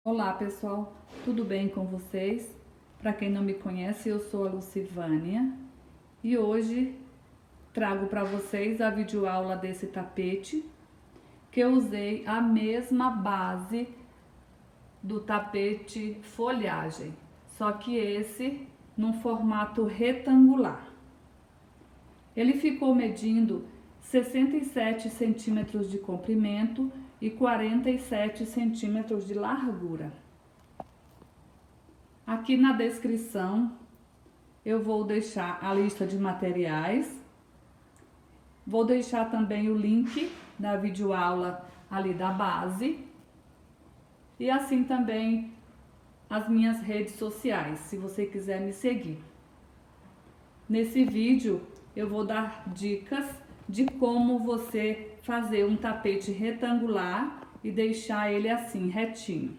Olá pessoal, tudo bem com vocês? Para quem não me conhece, eu sou a Lucivânia e hoje trago para vocês a videoaula desse tapete que eu usei a mesma base do tapete folhagem, só que esse num formato retangular. Ele ficou medindo 67 centímetros de comprimento e 47 centímetros de largura. Aqui na descrição eu vou deixar a lista de materiais, vou deixar também o link da videoaula ali da base e assim também as minhas redes sociais, se você quiser me seguir. Nesse vídeo eu vou dar dicas de como você fazer um tapete retangular e deixar ele assim retinho.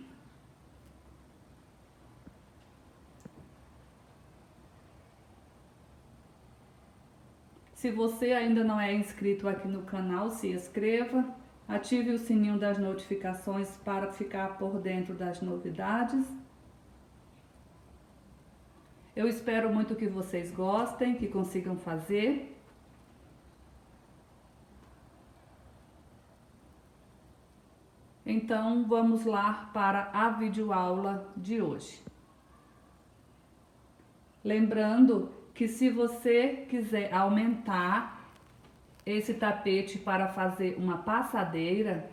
Se você ainda não é inscrito aqui no canal, se inscreva, ative o sininho das notificações para ficar por dentro das novidades. Eu espero muito que vocês gostem, que consigam fazer. Então, vamos lá para a videoaula de hoje. Lembrando que se você quiser aumentar esse tapete para fazer uma passadeira,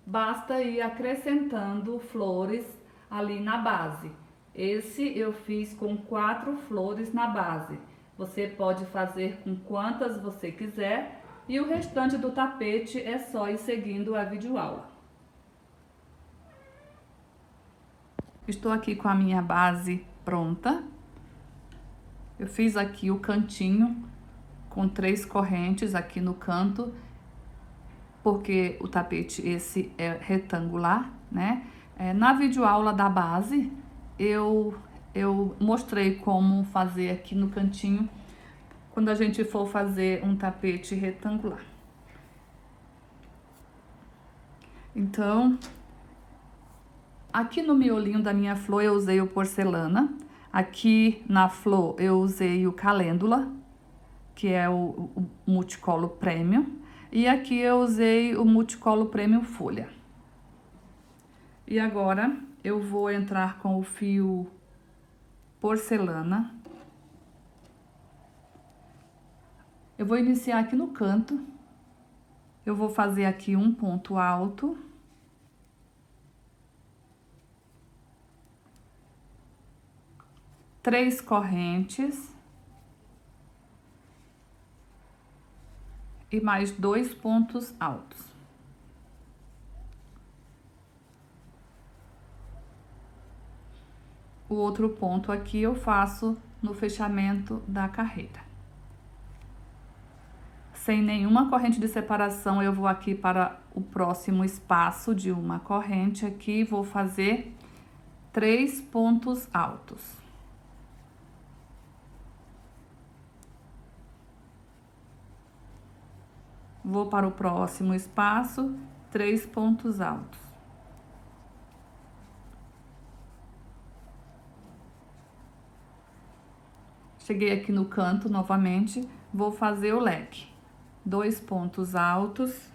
basta ir acrescentando flores ali na base. Esse eu fiz com 4 flores na base. Você pode fazer com quantas você quiser e o restante do tapete é só ir seguindo a videoaula. Estou aqui com a minha base pronta. Eu fiz aqui o cantinho com 3 correntes aqui no canto, porque o tapete esse é retangular, né? Na videoaula da base, eu mostrei como fazer aqui no cantinho, quando a gente for fazer um tapete retangular. Então, aqui no miolinho da minha flor eu usei o porcelana. Aqui na flor eu usei o calêndula, que é o multicolo premium. E aqui eu usei o multicolo premium folha. E agora eu vou entrar com o fio porcelana. Eu vou iniciar aqui no canto. Eu vou fazer aqui um ponto alto. Três correntes. E mais 2 pontos altos. O outro ponto aqui eu faço no fechamento da carreira. Sem nenhuma corrente de separação, eu vou aqui para o próximo espaço de uma corrente aqui, vou fazer 3 pontos altos. Vou para o próximo espaço, 3 pontos altos. Cheguei aqui no canto novamente, vou fazer o leque. 2 pontos altos,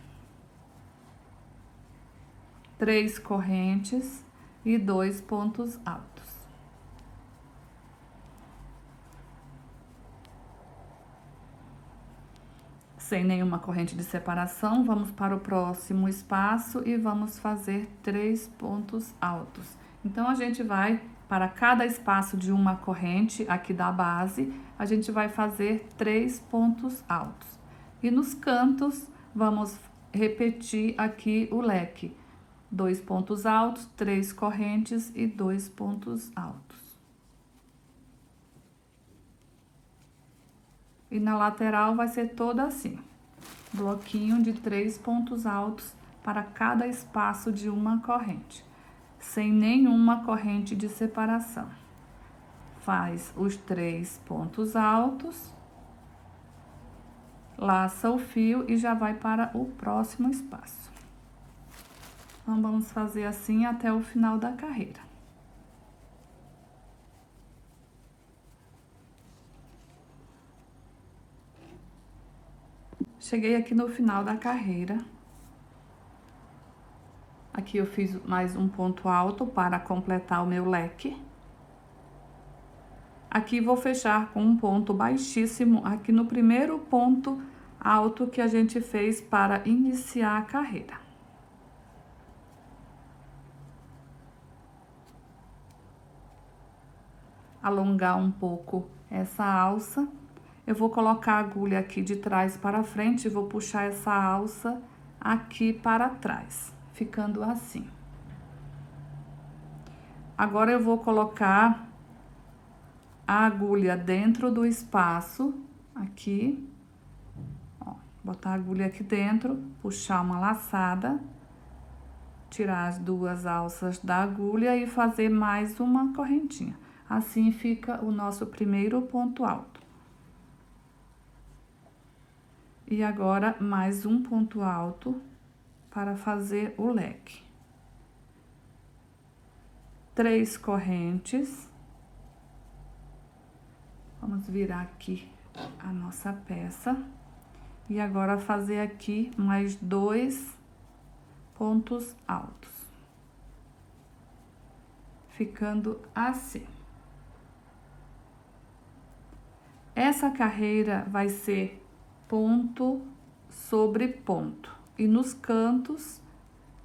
3 correntes e 2 pontos altos. Sem nenhuma corrente de separação, vamos para o próximo espaço e vamos fazer 3 pontos altos. Então, a gente vai para cada espaço de uma corrente aqui da base, a gente vai fazer 3 pontos altos. E nos cantos, vamos repetir aqui o leque. 2 pontos altos, 3 correntes e 2 pontos altos. E na lateral vai ser toda assim. Bloquinho de 3 pontos altos para cada espaço de uma corrente, sem nenhuma corrente de separação. Faz os 3 pontos altos, laça o fio e já vai para o próximo espaço. Então, vamos fazer assim até o final da carreira. Cheguei aqui no final da carreira. Aqui eu fiz mais um ponto alto para completar o meu leque. Aqui vou fechar com um ponto baixíssimo aqui no primeiro ponto alto que a gente fez para iniciar a carreira. Alongar um pouco essa alça. Eu vou colocar a agulha aqui de trás para frente e vou puxar essa alça aqui para trás, ficando assim. Agora eu vou colocar a agulha dentro do espaço, aqui, ó, botar a agulha aqui dentro, puxar uma laçada, tirar as duas alças da agulha e fazer mais uma correntinha. Assim fica o nosso primeiro ponto alto. E agora, mais um ponto alto para fazer o leque. 3 correntes. Vamos virar aqui a nossa peça. E agora, fazer aqui mais 2 pontos altos. Ficando assim. Essa carreira vai ser ponto sobre ponto. E nos cantos,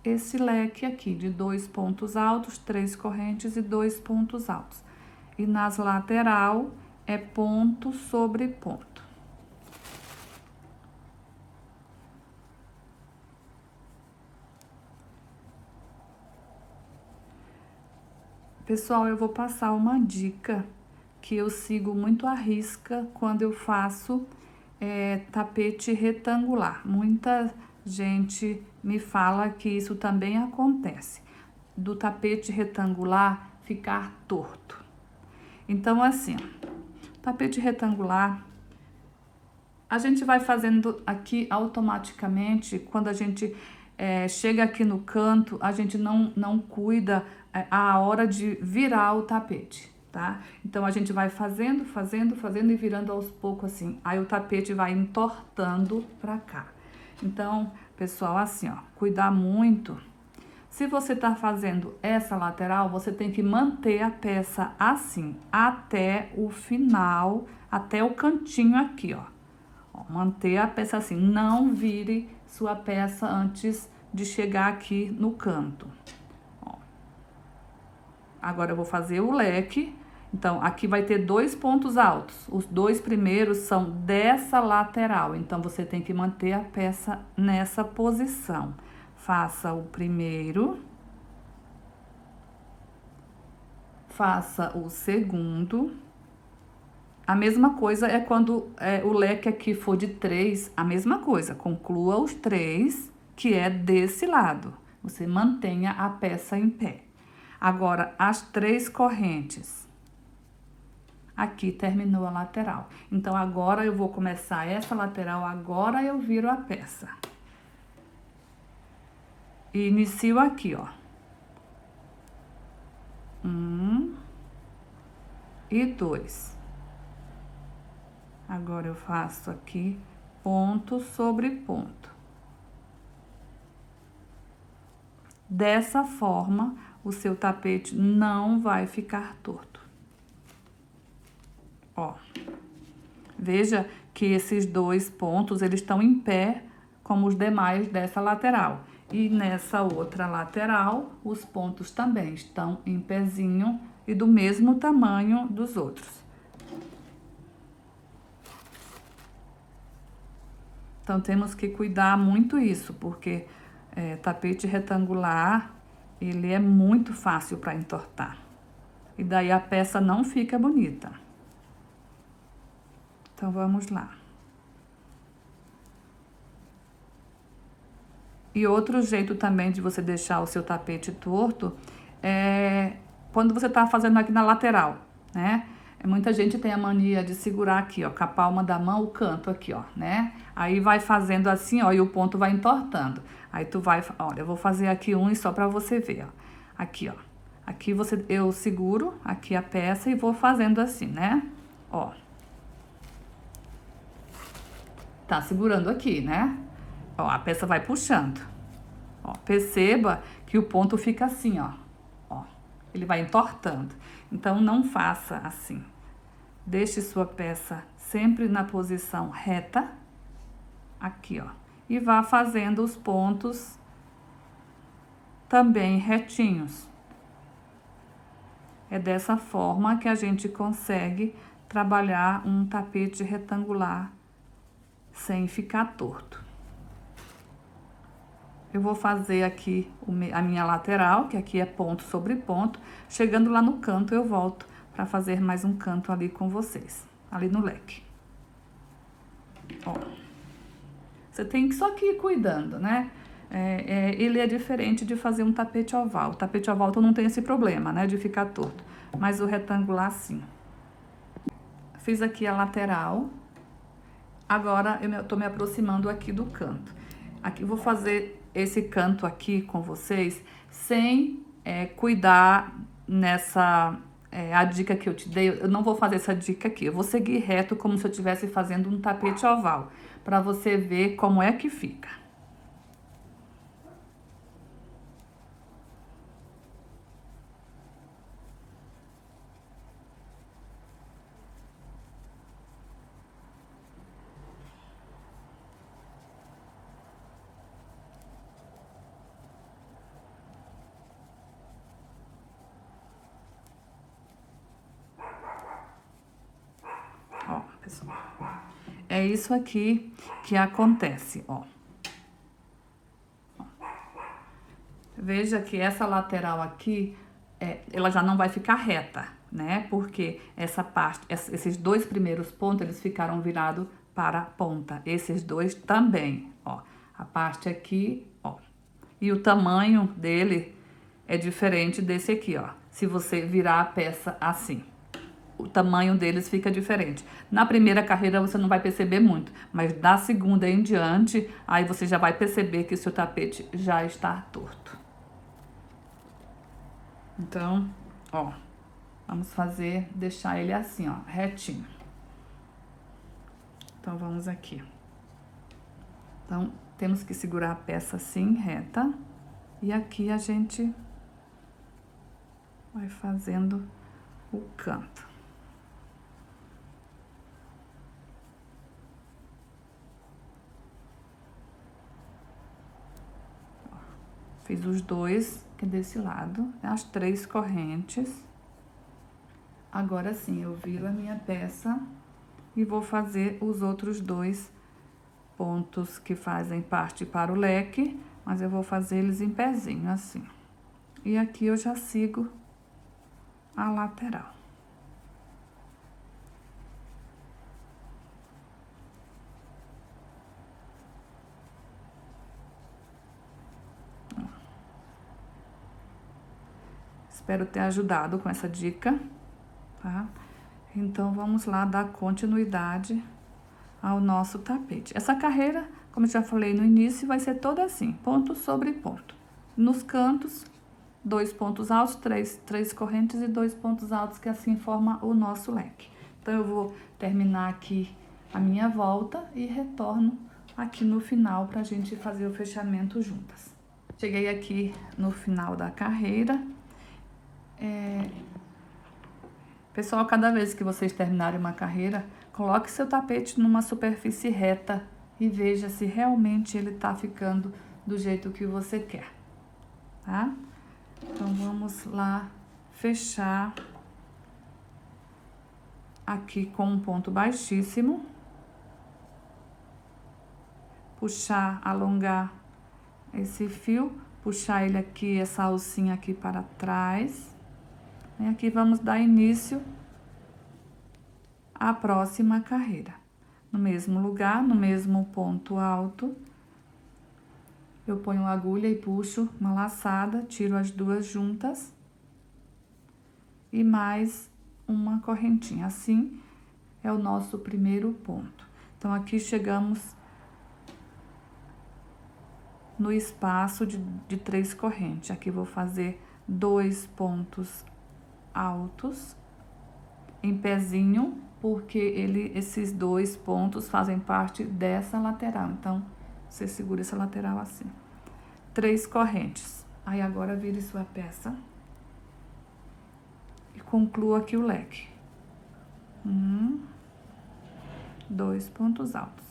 esse leque aqui de 2 pontos altos, 3 correntes e 2 pontos altos. E nas lateral, é ponto sobre ponto. Pessoal, eu vou passar uma dica que eu sigo muito à risca quando eu faço tapete retangular. Muita gente me fala que isso também acontece, do tapete retangular ficar torto. Então, assim, tapete retangular, a gente vai fazendo aqui automaticamente. Quando a gente chega aqui no canto, a gente não cuida a hora de virar o tapete, tá? Então, a gente vai fazendo e virando aos poucos assim. Aí, o tapete vai entortando pra cá. Então, pessoal, assim, ó, cuidar muito. Se você tá fazendo essa lateral, você tem que manter a peça assim, até o final, até o cantinho aqui, ó. Manter a peça assim, não vire sua peça antes de chegar aqui no canto. Ó. Agora, eu vou fazer o leque. Então, aqui vai ter 2 pontos altos. Os 2 primeiros são dessa lateral. Então, você tem que manter a peça nessa posição. Faça o primeiro. Faça o segundo. A mesma coisa é quando o leque aqui for de 3, a mesma coisa. Conclua os 3, que é desse lado. Você mantenha a peça em pé. Agora, as 3 correntes. Aqui terminou a lateral. Então, agora eu vou começar essa lateral, agora eu viro a peça. E inicio aqui, ó. 1 e 2. Agora, eu faço aqui ponto sobre ponto. Dessa forma, o seu tapete não vai ficar torto. Ó, veja que esses 2 pontos, eles estão em pé, como os demais dessa lateral. E nessa outra lateral, os pontos também estão em pezinho e do mesmo tamanho dos outros. Então, temos que cuidar muito isso, porque tapete retangular, ele é muito fácil para entortar. E daí a peça não fica bonita. Então, vamos lá. E outro jeito também de você deixar o seu tapete torto é quando você tá fazendo aqui na lateral, né? Muita gente tem a mania de segurar aqui, ó, com a palma da mão, o canto aqui, ó, né? Aí vai fazendo assim, ó, e o ponto vai entortando. Aí tu vai, olha, eu vou fazer aqui um só pra você ver, ó. Aqui, ó. Aqui eu seguro aqui a peça e vou fazendo assim, né? Ó. Tá segurando aqui, né? Ó, a peça vai puxando. Ó, perceba que o ponto fica assim, ó. Ó, ele vai entortando. Então, não faça assim. Deixe sua peça sempre na posição reta. Aqui, ó. E vá fazendo os pontos também retinhos. É dessa forma que a gente consegue trabalhar um tapete retangular sem ficar torto. Eu vou fazer aqui a minha lateral, que aqui é ponto sobre ponto. Chegando lá no canto, eu volto para fazer mais um canto ali com vocês, ali no leque. Ó. Você tem que só que ir cuidando, né? Ele é diferente de fazer um tapete oval. O tapete oval tu não tem esse problema, né? De ficar torto. Mas o retangular, sim. Fiz aqui a lateral. Agora, eu tô me aproximando aqui do canto. Aqui eu vou fazer esse canto aqui com vocês, sem cuidar nessa... a dica que eu te dei, eu não vou fazer essa dica aqui. Eu vou seguir reto como se eu estivesse fazendo um tapete oval, para você ver como é que fica. Ó, pessoal, é isso aqui que acontece, ó. Veja que essa lateral aqui, ela já não vai ficar reta, né? Porque essa parte, esses dois primeiros pontos, eles ficaram virados para a ponta. Esses dois também, ó. A parte aqui, ó. E o tamanho dele é diferente desse aqui, ó. Se você virar a peça assim, o tamanho deles fica diferente. Na primeira carreira você não vai perceber muito, mas da segunda em diante, aí você já vai perceber que o seu tapete já está torto. Então, ó, vamos fazer, deixar ele assim, ó, retinho. Então, vamos aqui. Então, temos que segurar a peça assim, reta. E aqui a gente vai fazendo o canto. Fiz os dois, que é desse lado, as 3 correntes. Agora sim, eu viro a minha peça e vou fazer os outros 2 pontos que fazem parte para o leque, mas eu vou fazer eles em pezinho, assim. E aqui eu já sigo a lateral. Espero ter ajudado com essa dica, tá? Então, vamos lá dar continuidade ao nosso tapete. Essa carreira, como eu já falei no início, vai ser toda assim, ponto sobre ponto. Nos cantos, 2 pontos altos, 3 correntes e 2 pontos altos, que assim forma o nosso leque. Então, eu vou terminar aqui a minha volta e retorno aqui no final pra gente fazer o fechamento juntas. Cheguei aqui no final da carreira. Pessoal, cada vez que vocês terminarem uma carreira, coloque seu tapete numa superfície reta e veja se realmente ele tá ficando do jeito que você quer, tá? Então, vamos lá fechar aqui com um ponto baixíssimo. Puxar, alongar esse fio, puxar ele aqui, essa alcinha aqui para trás. E aqui vamos dar início à próxima carreira. No mesmo lugar, no mesmo ponto alto, eu ponho a agulha e puxo uma laçada, tiro as 2 juntas e mais uma correntinha. Assim é o nosso primeiro ponto. Então, aqui chegamos no espaço de 3 correntes. Aqui vou fazer 2 pontos altos em pezinho, porque esses 2 pontos fazem parte dessa lateral. Então, você segura essa lateral assim. 3 correntes. Aí, agora vire sua peça e conclua aqui o leque. 2 pontos altos.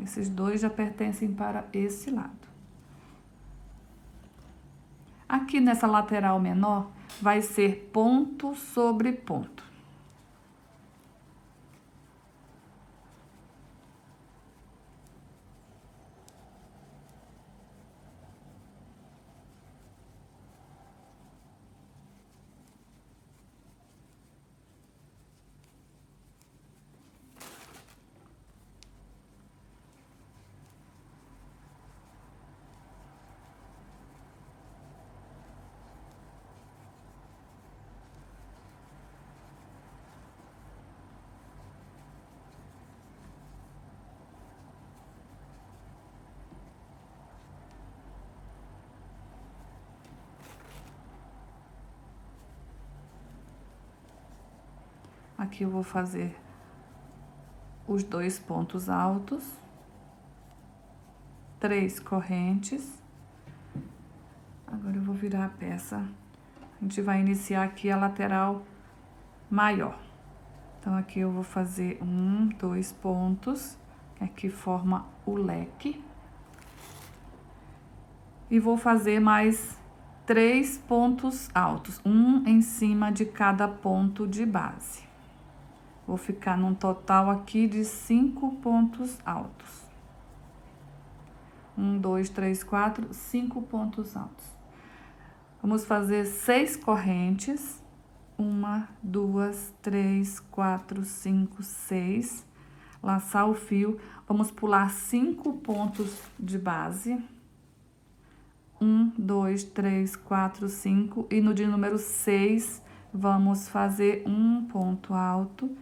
Esses 2 já pertencem para esse lado. Aqui nessa lateral menor, vai ser ponto sobre ponto. Aqui eu vou fazer os 2 pontos altos, 3 correntes. Agora eu vou virar a peça. A gente vai iniciar aqui a lateral maior. Então, aqui eu vou fazer 2 pontos, que aqui forma o leque. E vou fazer mais 3 pontos altos, um em cima de cada ponto de base. Vou ficar num total aqui de 5 pontos altos. 1, 2, 3, 4, 5 pontos altos. Vamos fazer 6 correntes. 1, 2, 3, 4, 5, 6. Laçar o fio. Vamos pular 5 pontos de base. 1, 2, 3, 4, 5. E no de número 6, vamos fazer um ponto alto.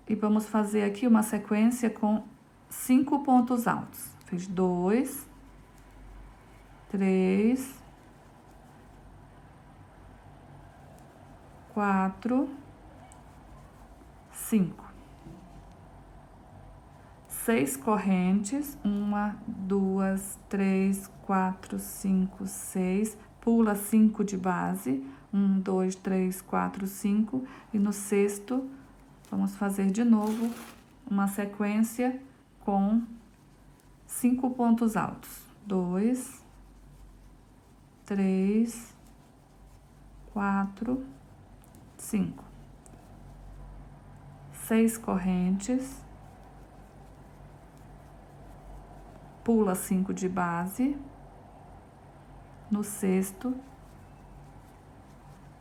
E vamos fazer aqui uma sequência com 5 pontos altos. Fiz 2, 3, 4, 5. 6 correntes. 1, 2, 3, 4, 5, 6. Pula 5 de base. 1, 2, 3, 4, 5. E no sexto, vamos fazer de novo uma sequência com 5 pontos altos. 2, 3, 4, 5. 6 correntes. Pula 5 de base. No sexto,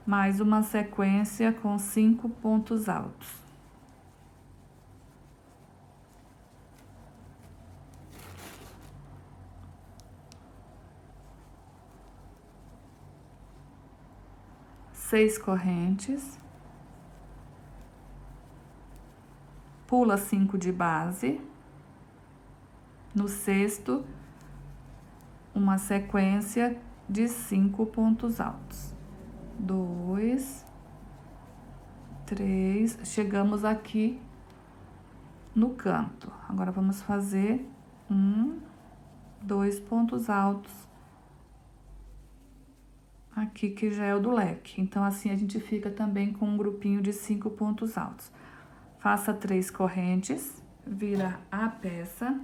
mais uma sequência com 5 pontos altos. Seis correntes, pula 5 de base, no sexto, uma sequência de 5 pontos altos. 2, 3, chegamos aqui no canto. Agora, vamos fazer 2 pontos altos aqui, que já é o do leque. Então, assim, a gente fica também com um grupinho de 5 pontos altos. Faça 3 correntes, vira a peça.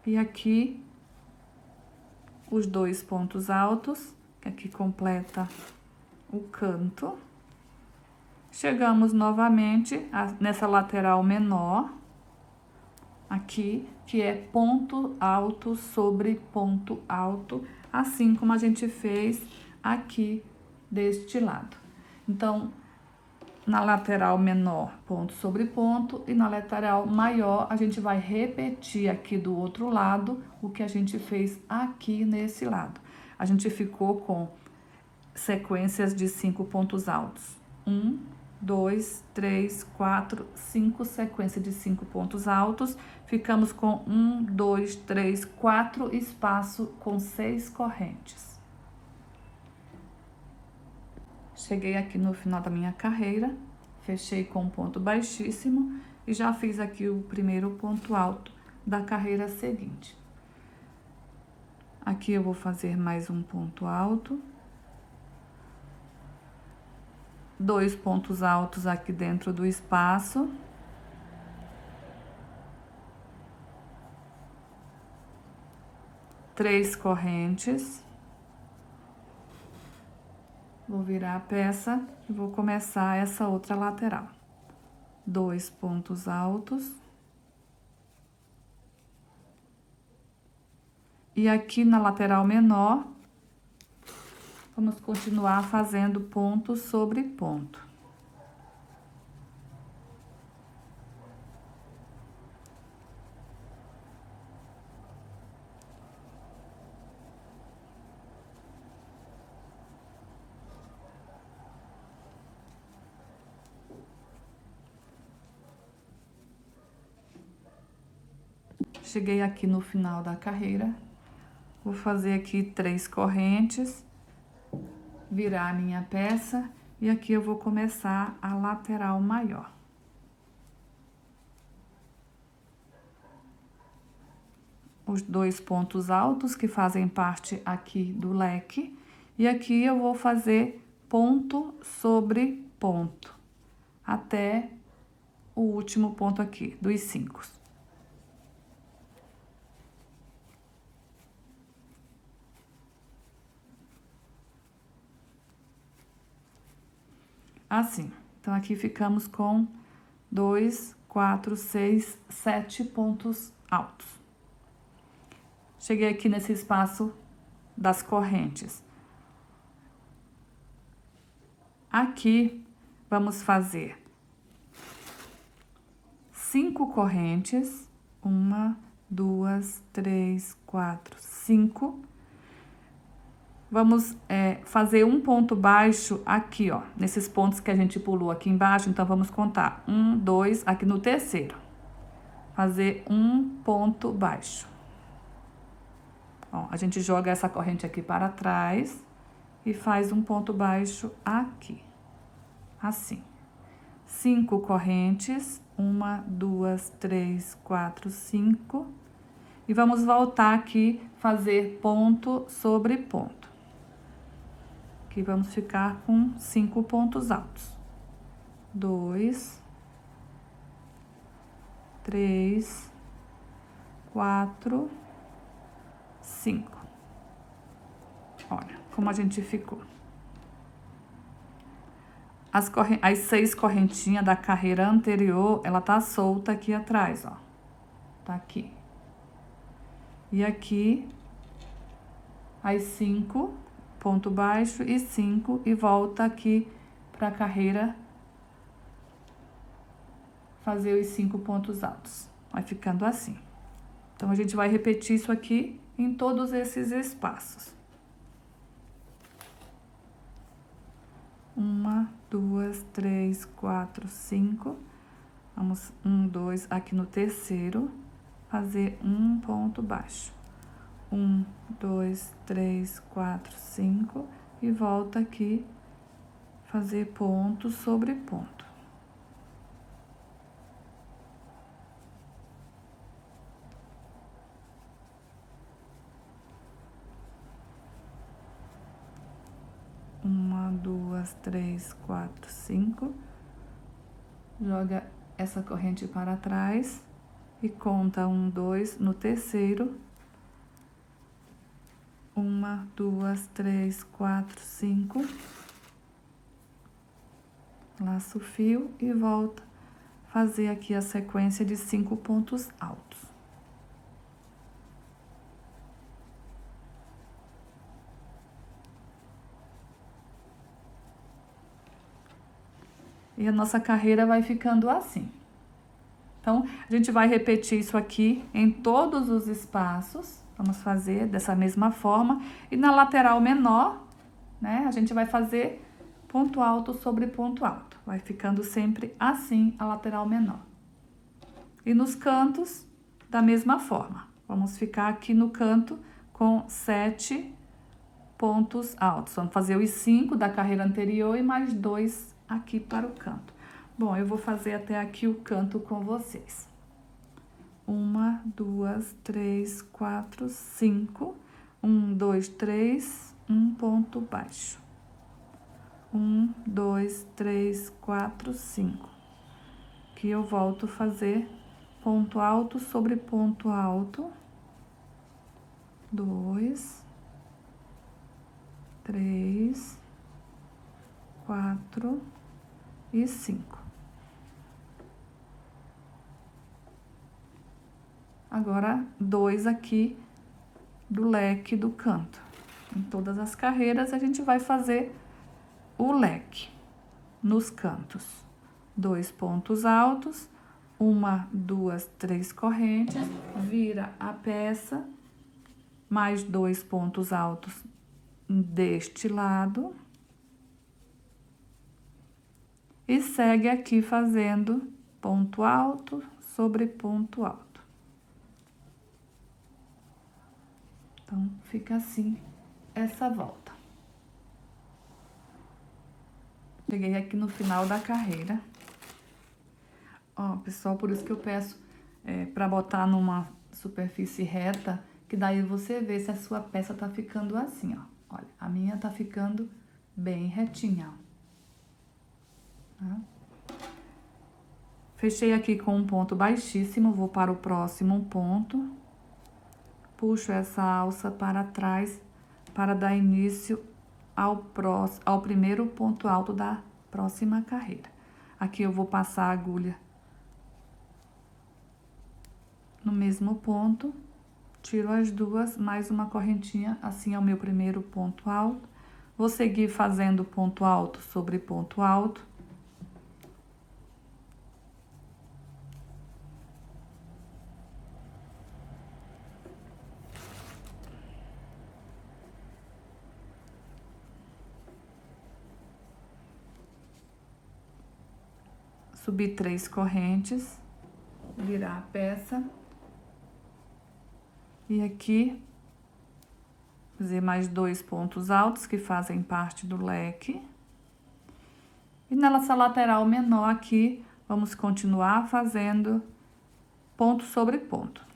E aqui, os 2 pontos altos, que aqui completa o canto. Chegamos novamente nessa lateral menor, aqui, que é ponto alto sobre ponto alto, assim como a gente fez aqui deste lado. Então, na lateral menor, ponto sobre ponto, e na lateral maior, a gente vai repetir aqui do outro lado o que a gente fez aqui nesse lado. A gente ficou com sequências de 5 pontos altos. 1, 2, 3, 4, 5, sequência de 5 pontos altos. Ficamos com 1, 2, 3, 4 espaço com 6 correntes. Cheguei aqui no final da minha carreira, fechei com um ponto baixíssimo e já fiz aqui o primeiro ponto alto da carreira seguinte. Aqui eu vou fazer mais um ponto alto. 2 pontos altos aqui dentro do espaço. Três correntes. Vou virar a peça e vou começar essa outra lateral. 2 pontos altos. E aqui na lateral menor, vamos continuar fazendo ponto sobre ponto. Cheguei aqui no final da carreira, vou fazer aqui 3 correntes, virar a minha peça e aqui eu vou começar a lateral maior. Os 2 pontos altos que fazem parte aqui do leque e aqui eu vou fazer ponto sobre ponto até o último ponto aqui, dos 5. Assim, então aqui ficamos com 2, 4, 6, 7 pontos altos. Cheguei aqui nesse espaço das correntes. Aqui, vamos fazer 5 correntes. 1, 2, 3, 4, 5. Vamos fazer um ponto baixo aqui, ó, nesses pontos que a gente pulou aqui embaixo. Então, vamos contar 1, 2, aqui no terceiro. Fazer um ponto baixo. Ó, a gente joga essa corrente aqui para trás e faz um ponto baixo aqui. Assim. 5 correntes. 1, 2, 3, 4, 5. E vamos voltar aqui, fazer ponto sobre ponto. Aqui vamos ficar com 5 pontos altos. 2, 3, 4, 5. Olha como a gente ficou. As 6 correntinhas da carreira anterior, ela tá solta aqui atrás, ó. Tá aqui. E aqui, as 5, ponto baixo e 5, e volta aqui pra carreira fazer os 5 pontos altos. Vai ficando assim. Então, a gente vai repetir isso aqui em todos esses espaços. 1, 2, 3, 4, 5. Vamos 1, 2 aqui no terceiro, fazer um ponto baixo. 1, 2, 3, 4, 5 e volta aqui, fazer ponto sobre ponto. Uma, 2, 3, 4, 5. Joga essa corrente para trás e conta 1, 2 no terceiro. 1, 2, 3, 4, 5. Laço o fio e volta fazer aqui a sequência de 5 pontos altos. E a nossa carreira vai ficando assim. Então, a gente vai repetir isso aqui em todos os espaços. Vamos fazer dessa mesma forma. E na lateral menor, né, a gente vai fazer ponto alto sobre ponto alto. Vai ficando sempre assim a lateral menor. E nos cantos, da mesma forma. Vamos ficar aqui no canto com 7 pontos altos. Vamos fazer os 5 da carreira anterior e mais 2 aqui para o canto. Bom, eu vou fazer até aqui o canto com vocês. 1, 2, 3, 4, 5. 1, 2, 3, um ponto baixo. 1, 2, 3, 4, 5. Aqui eu volto a fazer ponto alto sobre ponto alto. 2, 3, 4 e 5. Agora, 2 aqui do leque do canto. Em todas as carreiras, a gente vai fazer o leque nos cantos. 2 pontos altos, 1, 2, 3 correntes, vira a peça, mais 2 pontos altos deste lado. E segue aqui fazendo ponto alto sobre ponto alto. Então, fica assim essa volta. Cheguei aqui no final da carreira. Ó, pessoal, por isso que eu peço para botar numa superfície reta, que daí você vê se a sua peça tá ficando assim, ó. Olha, a minha tá ficando bem retinha, ó. Tá? Fechei aqui com um ponto baixíssimo, vou para o próximo ponto. Puxo essa alça para trás para dar início ao primeiro ponto alto da próxima carreira. Aqui eu vou passar a agulha no mesmo ponto, tiro as duas, mais uma correntinha, assim é o meu primeiro ponto alto. Vou seguir fazendo ponto alto sobre ponto alto. Subir 3 correntes, virar a peça. E aqui, fazer mais 2 pontos altos que fazem parte do leque. E nessa lateral menor aqui, vamos continuar fazendo ponto sobre ponto.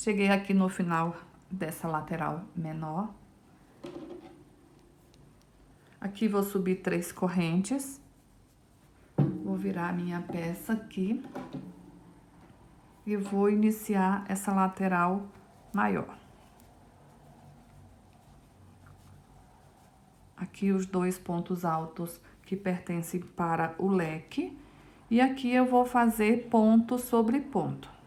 Cheguei aqui no final dessa lateral menor. Aqui vou subir 3 correntes. Vou virar a minha peça aqui. E vou iniciar essa lateral maior. Aqui os 2 pontos altos que pertencem para o leque. E aqui eu vou fazer ponto sobre ponto.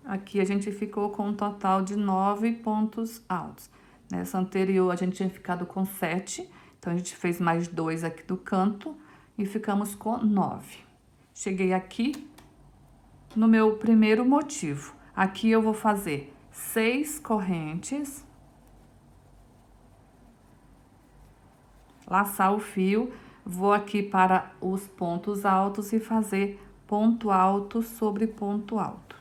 Aqui a gente ficou com um total de 9 pontos altos. Nessa anterior a gente tinha ficado com 7, então a gente fez mais 2 aqui do canto e ficamos com 9. Cheguei aqui no meu primeiro motivo. Aqui eu vou fazer 6 correntes, laçar o fio, vou aqui para os pontos altos e fazer ponto alto sobre ponto alto.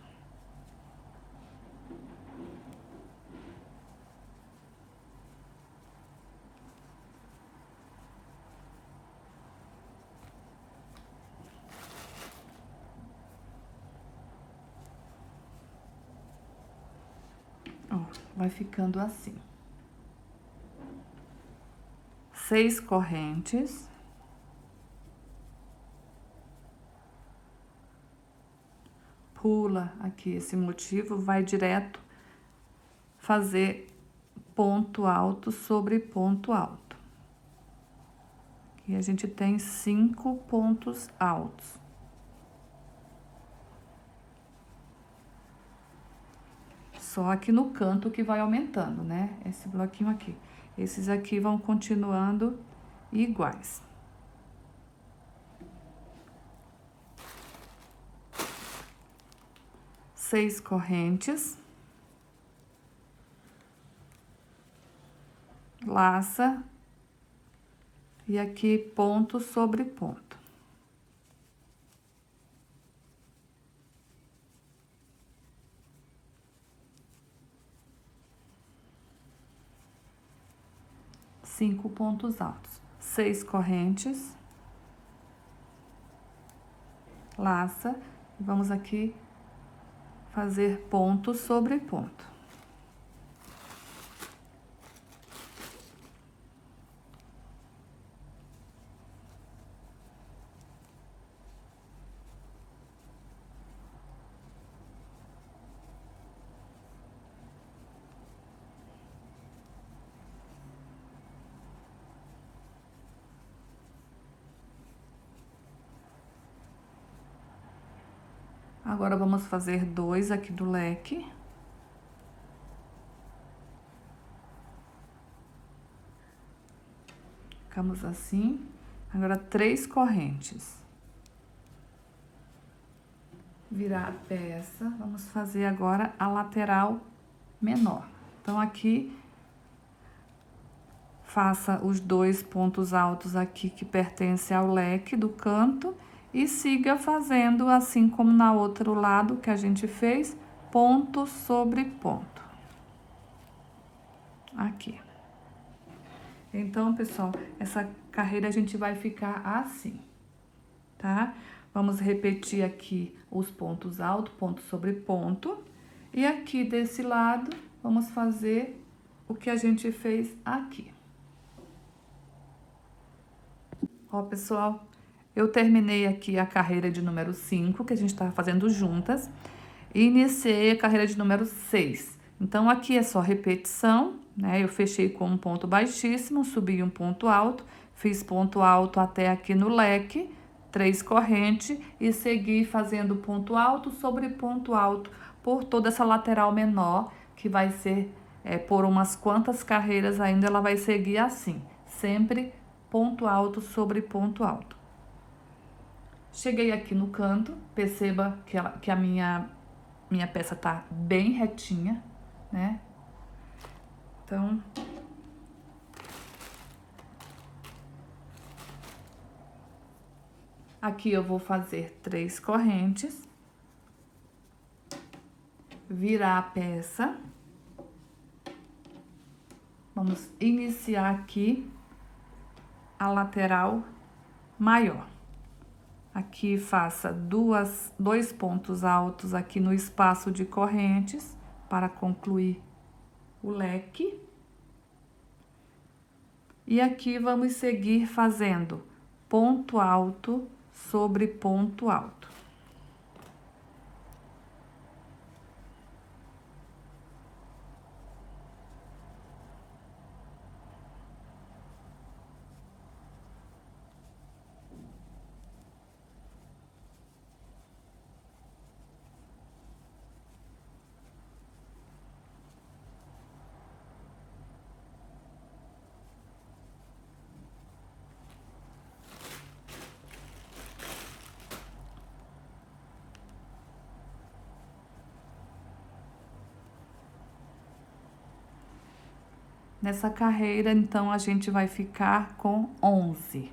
Vai ficando assim. 6 correntes. circula aqui esse motivo, vai direto fazer ponto alto sobre ponto alto. E a gente tem 5 pontos altos. Só aqui no canto que vai aumentando, né? Esse bloquinho aqui. Esses aqui vão continuando iguais. Seis correntes. Laça. E aqui ponto sobre ponto. Cinco pontos altos. 6 correntes. Laça. E vamos aqui fazer ponto sobre ponto. Agora, vamos fazer 2 aqui do leque. Ficamos assim. Agora, 3 correntes. Virar a peça. Vamos fazer agora a lateral menor. Então, aqui, faça os 2 pontos altos aqui que pertencem ao leque do canto. E siga fazendo assim como na outro lado que a gente fez, ponto sobre ponto. Aqui. Então, pessoal, essa carreira a gente vai ficar assim, tá? Vamos repetir aqui os pontos altos, ponto sobre ponto. E aqui desse lado, vamos fazer o que a gente fez aqui. Ó, pessoal, eu terminei aqui a carreira de número 5, que a gente tá fazendo juntas, e iniciei a carreira de número 6. Então, aqui é só repetição, né? Eu fechei com um ponto baixíssimo, subi um ponto alto, fiz ponto alto até aqui no leque, 3 correntes, e segui fazendo ponto alto sobre ponto alto por toda essa lateral menor, que vai ser, por umas quantas carreiras ainda, ela vai seguir assim, sempre ponto alto sobre ponto alto. Cheguei aqui no canto, perceba que a minha peça tá bem retinha, né? Então, aqui eu vou fazer 3 correntes, virar a peça. Vamos iniciar aqui a lateral maior. Aqui faça 2 pontos altos aqui no espaço de correntes para concluir o leque. E aqui vamos seguir fazendo ponto alto sobre ponto alto. Nessa carreira, então, a gente vai ficar com 11.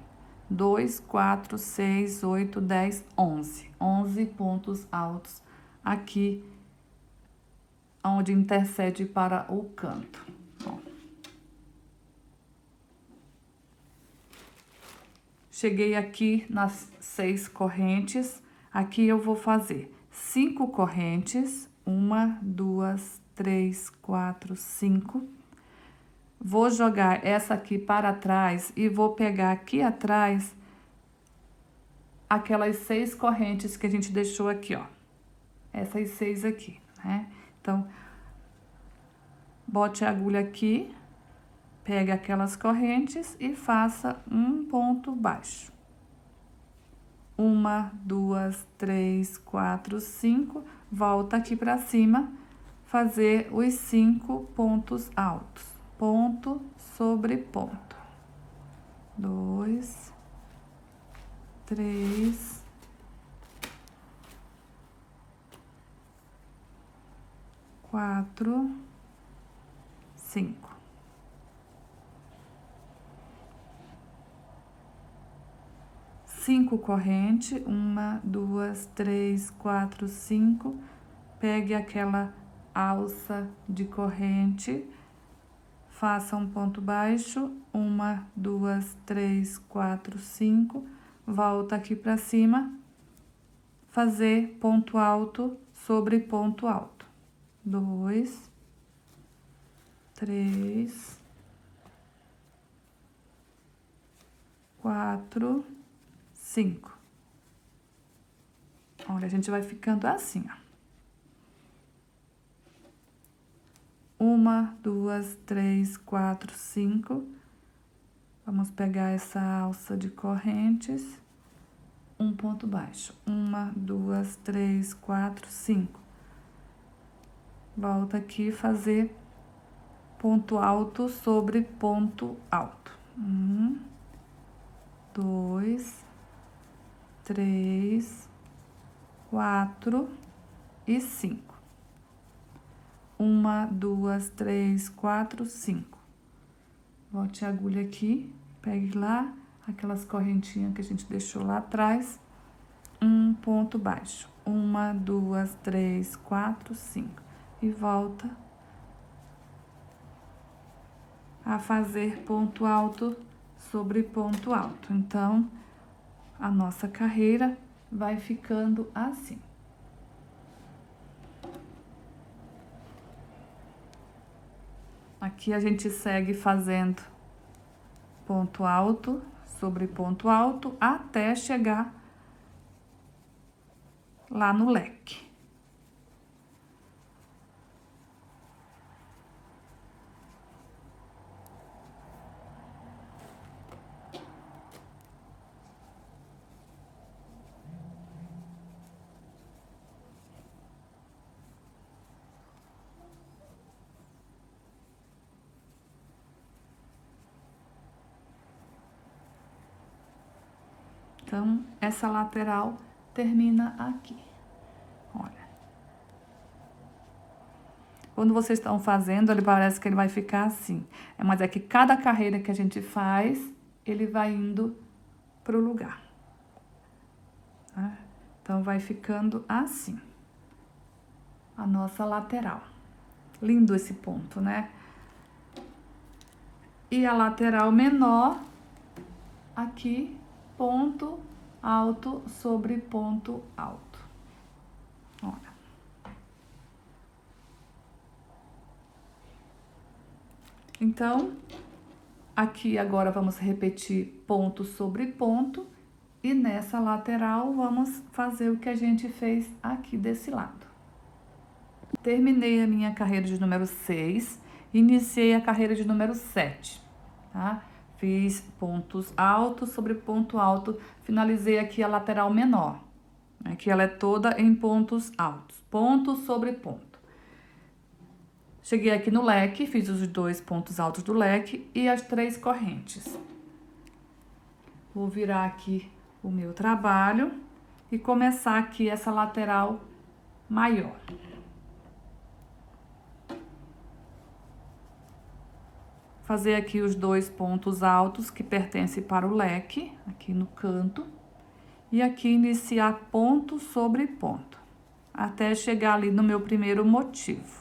2, 4, 6, 8, 10, 11. 11 pontos altos aqui, onde intercede para o canto. Ó. Cheguei aqui nas 6 correntes. Aqui eu vou fazer 5 correntes. 1, 2, 3, 4, 5. Vou jogar essa aqui para trás e vou pegar aqui atrás aquelas 6 correntes que a gente deixou aqui, ó. essas 6 aqui, né? Então, bote a agulha aqui, pega aquelas correntes e faça um ponto baixo. 1, 2, 3, 4, 5, volta aqui pra cima, fazer os 5 pontos altos. Ponto sobre ponto. 2, 3, 4, 5. 5 correntes, 1, 2, 3, 4, 5. Pegue aquela alça de corrente, faça um ponto baixo, 1, 2, 3, 4, 5. Volta aqui pra cima, fazer ponto alto sobre ponto alto. 2, 3, 4, 5. Olha, a gente vai ficando assim, ó. 1, 2, 3, 4, 5. Vamos pegar essa alça de correntes. Um ponto baixo. 1, 2, 3, 4, 5. Volta aqui, fazer ponto alto sobre ponto alto. 1, 2, 3, 4 e 5. 1, 2, 3, 4, 5. Volte a agulha aqui, pegue lá aquelas correntinhas que a gente deixou lá atrás. Um ponto baixo. 1, 2, 3, 4, 5. E volta a fazer ponto alto sobre ponto alto. Então, a nossa carreira vai ficando assim. Aqui a gente segue fazendo ponto alto sobre ponto alto até chegar lá no leque. Então, essa lateral termina aqui. Olha. Quando vocês estão fazendo, ele parece que ele vai ficar assim. Mas é que cada carreira que a gente faz, ele vai indo pro lugar. Tá? Então, vai ficando assim. A nossa lateral. Lindo esse ponto, né? E a lateral menor, aqui, ponto alto sobre ponto alto. Olha. Então, aqui agora vamos repetir ponto sobre ponto. E nessa lateral, vamos fazer o que a gente fez aqui desse lado. Terminei a minha carreira de número 6, iniciei a carreira de número 7, tá? Fiz pontos altos sobre ponto alto, finalizei aqui a lateral menor. Aqui ela é toda em pontos altos, ponto sobre ponto. Cheguei aqui no leque, fiz os 2 pontos altos do leque e as 3 correntes. Vou virar aqui o meu trabalho e começar aqui essa lateral maior. Fazer aqui os 2 pontos altos que pertencem para o leque, aqui no canto. E aqui iniciar ponto sobre ponto, até chegar ali no meu primeiro motivo.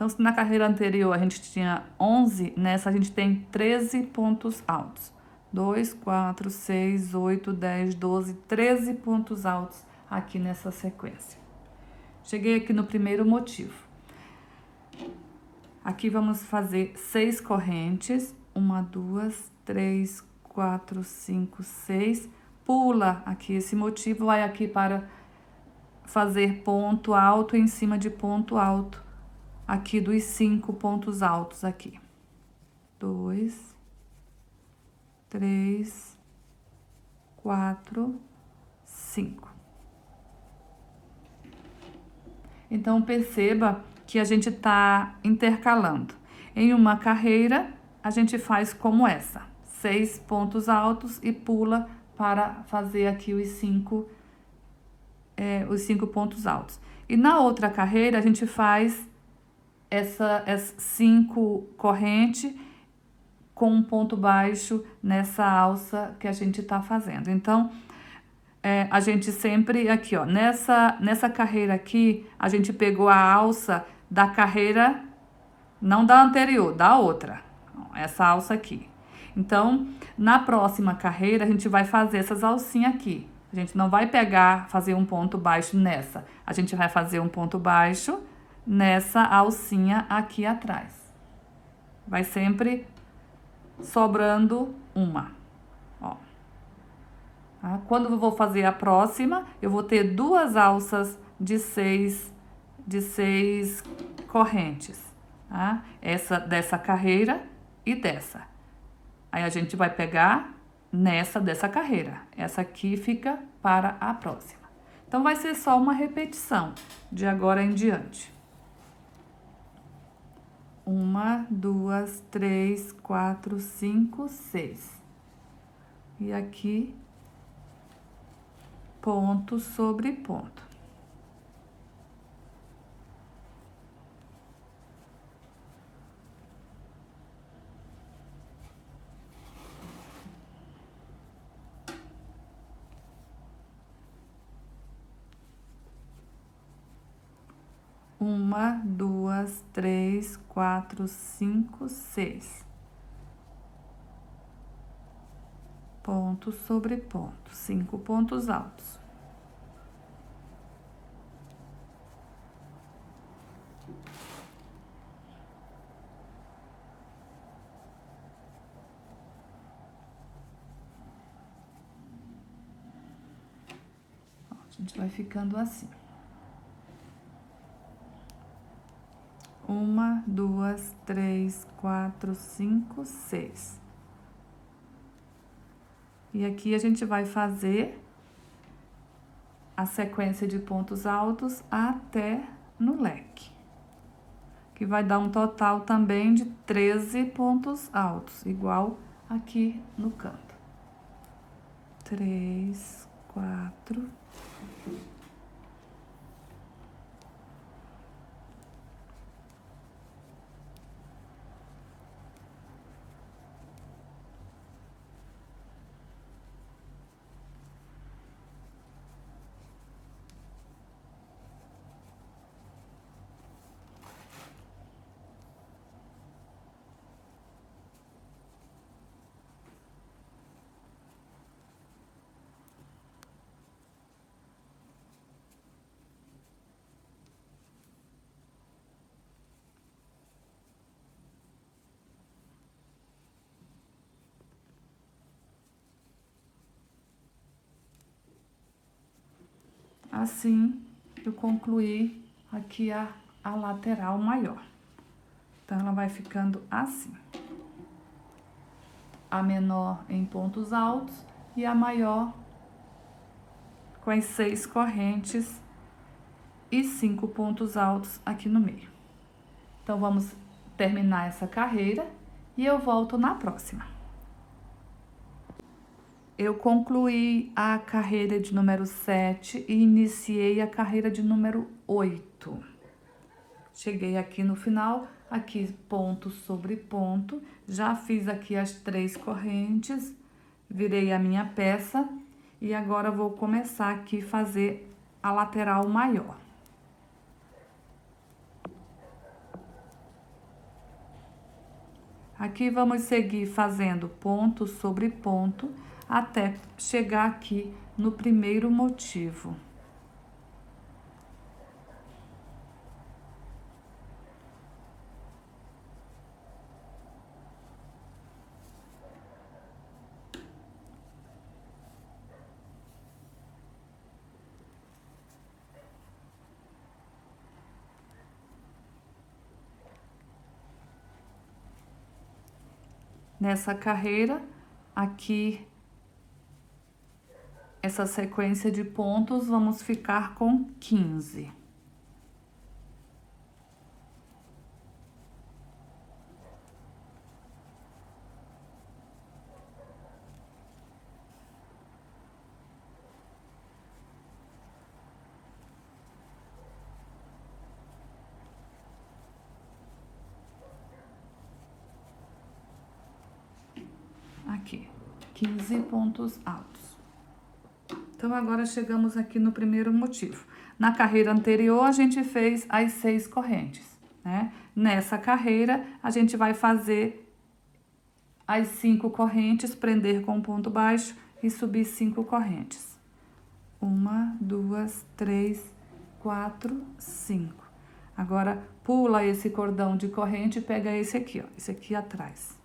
Então, se na carreira anterior a gente tinha 11, nessa a gente tem 13 pontos altos. 2, 4, 6, 8, 10, 12, 13 pontos altos aqui nessa sequência. Cheguei aqui no primeiro motivo. Aqui vamos fazer 6 correntes. 1, 2, 3, 4, 5, 6. Pula aqui esse motivo, vai aqui para fazer ponto alto em cima de ponto alto. Aqui dos 5 pontos altos aqui. 2, 3, 4, 5. Então, perceba que a gente está intercalando. Em uma carreira, a gente faz como essa. 6 pontos altos e pula para fazer aqui os 5 pontos altos. E na outra carreira, a gente faz essas 5 correntes com um ponto baixo nessa alça que a gente está fazendo. Então, a gente sempre aqui, ó, nessa carreira aqui, a gente pegou a alça da carreira, não da anterior, da outra, essa alça aqui. Então, na próxima carreira, a gente vai fazer essas alcinhas aqui. A gente não vai fazer um ponto baixo nessa. A gente vai fazer um ponto baixo nessa alcinha aqui atrás. Vai sempre sobrando uma, ó. Tá? Quando eu vou fazer a próxima, eu vou ter 2 alças de 6 correntes, tá? Essa dessa carreira e dessa. Aí a gente vai pegar dessa carreira. Essa aqui fica para a próxima. Então, vai ser só uma repetição de agora em diante. 1, 2, 3, 4, 5, 6. E aqui, ponto sobre ponto. Uma, 2, 3, 4, 5, 6. Ponto sobre ponto, 5 pontos altos. Ó, a gente vai ficando assim. 1, 2, 3, 4, 5, 6. E aqui a gente vai fazer a sequência de pontos altos até no leque, que vai dar um total também de 13 pontos altos, igual aqui no canto. 3, 4... Assim, eu concluí aqui a lateral maior. Então, ela vai ficando assim. A menor em pontos altos e a maior com as 6 correntes e 5 pontos altos aqui no meio. Então, vamos terminar essa carreira e eu volto na próxima. Eu concluí a carreira de número 7 e iniciei a carreira de número 8. Cheguei aqui no final, aqui ponto sobre ponto, já fiz aqui as 3 correntes, virei a minha peça e agora vou começar aqui a fazer a lateral maior. Aqui vamos seguir fazendo ponto sobre ponto até chegar aqui no primeiro motivo. Nessa carreira, aqui, essa sequência de pontos, vamos ficar com 15. Aqui, 15 pontos altos. Então, agora chegamos aqui no primeiro motivo. Na carreira anterior, a gente fez as 6 correntes, né? Nessa carreira, a gente vai fazer as 5 correntes, prender com ponto baixo e subir 5 correntes. 1, 2, 3, 4, 5. Agora, pula esse cordão de corrente e pega esse aqui, ó, esse aqui atrás.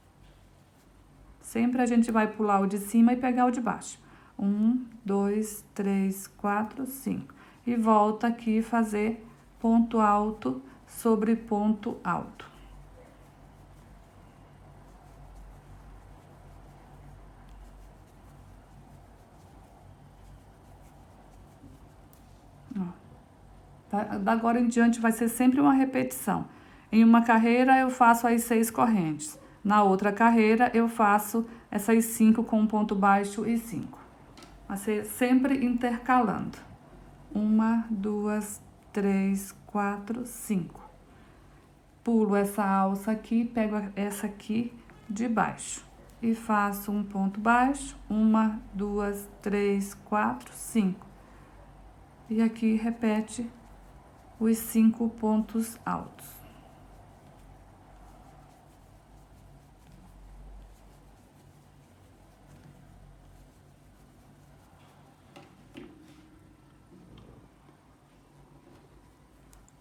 Sempre a gente vai pular o de cima e pegar o de baixo. 1, 2, 3, 4, 5. E volta aqui fazer ponto alto sobre ponto alto. Ó. Da agora em diante vai ser sempre uma repetição. Em uma carreira eu faço as 6 correntes. Na outra carreira, eu faço essas 5 com ponto baixo e 5. Vai ser sempre intercalando. 1, 2, 3, 4, 5. Pulo essa alça aqui, pego essa aqui de baixo. E faço um ponto baixo. 1, 2, 3, 4, 5. E aqui repete os 5 pontos altos.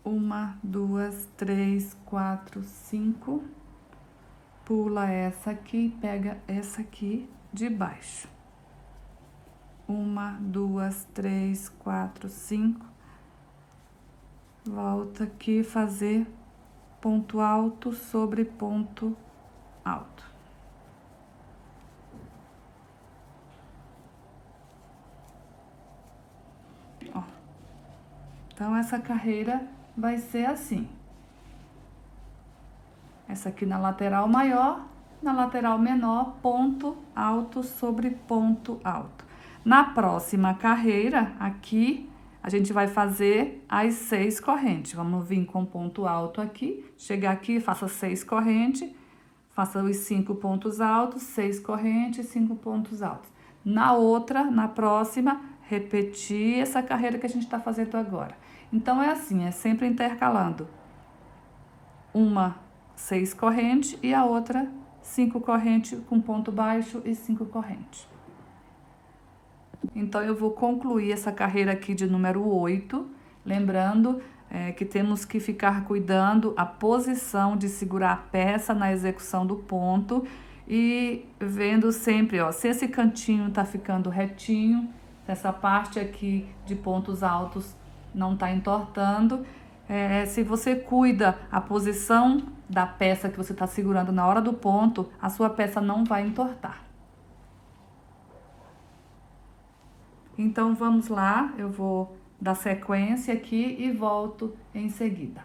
Uma, 2, 3, 4, 5. Pula essa aqui, pega essa aqui de baixo. 1, 2, 3, 4, 5. Volta aqui fazer ponto alto sobre ponto alto. Ó. Então, essa carreira vai ser assim. Essa aqui na lateral maior, na lateral menor, ponto alto sobre ponto alto. Na próxima carreira, aqui, a gente vai fazer as 6 correntes. Vamos vir com ponto alto aqui, chegar aqui, faça 6 correntes, faça os 5 pontos altos, 6 correntes, 5 pontos altos. Na outra, na próxima, repetir essa carreira que a gente está fazendo agora. Então, é assim, é sempre intercalando. Uma, 6 correntes e a outra, 5 correntes com ponto baixo e 5 correntes. Então, eu vou concluir essa carreira aqui de número 8, lembrando que temos que ficar cuidando a posição de segurar a peça na execução do ponto e vendo sempre, ó, se esse cantinho tá ficando retinho, se essa parte aqui de pontos altos não tá entortando. Se você cuida a posição da peça que você está segurando na hora do ponto, a sua peça não vai entortar. Então, vamos lá, eu vou dar sequência aqui e volto em seguida.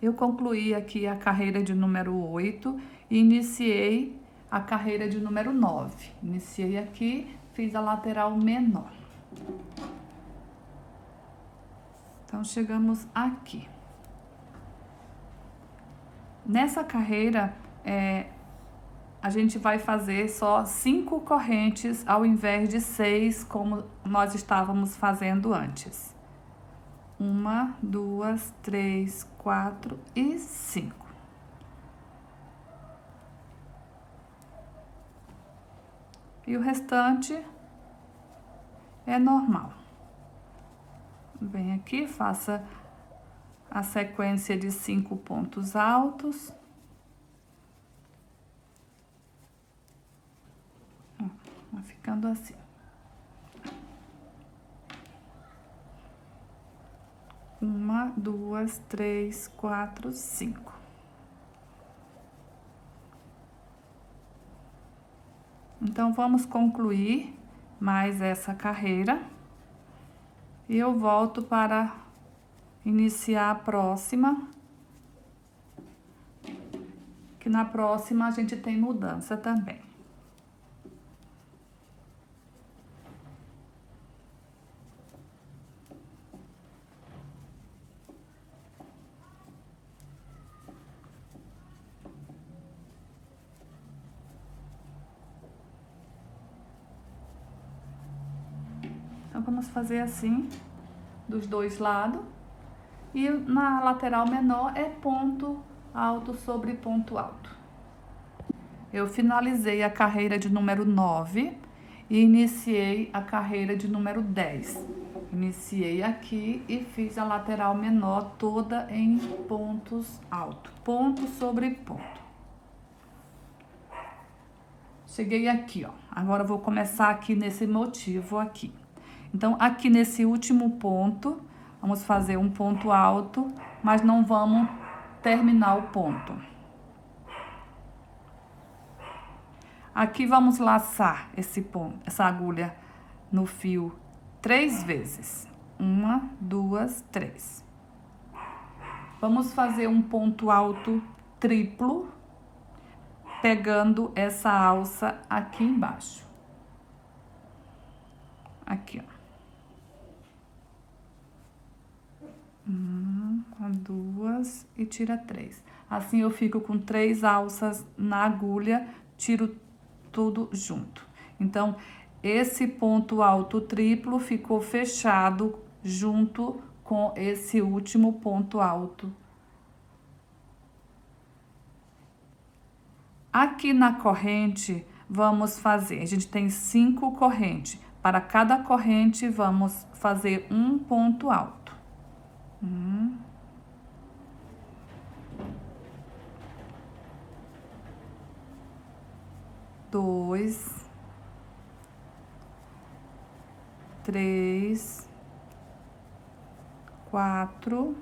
Eu concluí aqui a carreira de número 8 e iniciei a carreira de número 9. Iniciei aqui, fiz a lateral menor. Então, chegamos aqui. Nessa carreira, a gente vai fazer só 5 correntes ao invés de 6, como nós estávamos fazendo antes. 1, 2, 3, 4 e 5. E o restante é normal. Vem aqui, faça a sequência de 5 pontos altos. Vai ficando assim. Uma, duas, três, quatro, 5. Então, vamos concluir mais essa carreira. E eu volto para iniciar a próxima. Que na próxima a gente tem mudança também. Então, vamos fazer assim, dos dois lados. E na lateral menor é ponto alto sobre ponto alto. Eu finalizei a carreira de número 9 e iniciei a carreira de número 10. Iniciei aqui e fiz a lateral menor toda em pontos altos, ponto sobre ponto. Cheguei aqui, ó. Agora eu vou começar aqui nesse motivo aqui. Então, aqui nesse último ponto, vamos fazer um ponto alto, mas não vamos terminar o ponto. Aqui vamos laçar esse ponto, essa agulha no fio 3 vezes. 1, 2, 3. Vamos fazer um ponto alto triplo, pegando essa alça aqui embaixo. Aqui, ó. 1, 2 e tira 3. Assim eu fico com 3 alças na agulha, tiro tudo junto. Então, esse ponto alto triplo ficou fechado junto com esse último ponto alto. Aqui na corrente, vamos fazer, a gente tem 5 correntes. Para cada corrente, vamos fazer um ponto alto. 2, 3, 4,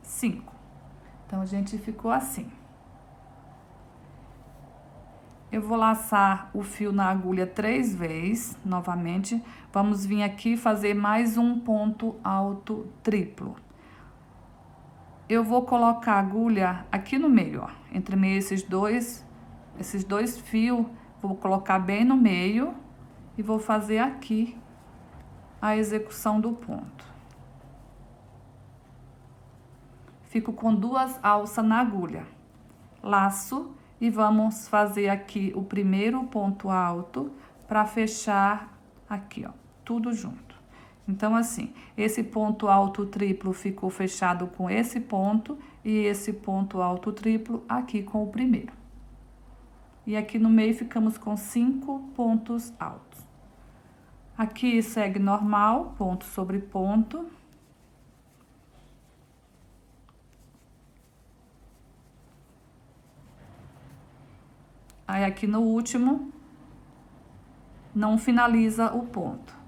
5. Então, a gente ficou assim. Eu vou laçar o fio na agulha 3 vezes, novamente. Vamos vir aqui fazer mais um ponto alto triplo. Eu vou colocar a agulha aqui no meio, ó, entre meio esses dois fios, vou colocar bem no meio e vou fazer aqui a execução do ponto. Fico com 2 alças na agulha. Laço e vamos fazer aqui o primeiro ponto alto para fechar aqui, ó, tudo junto. Então, assim, esse ponto alto triplo ficou fechado com esse ponto e esse ponto alto triplo aqui com o primeiro. E aqui no meio ficamos com 5 pontos altos. Aqui segue normal, ponto sobre ponto. Aí, aqui no último, não finaliza o ponto.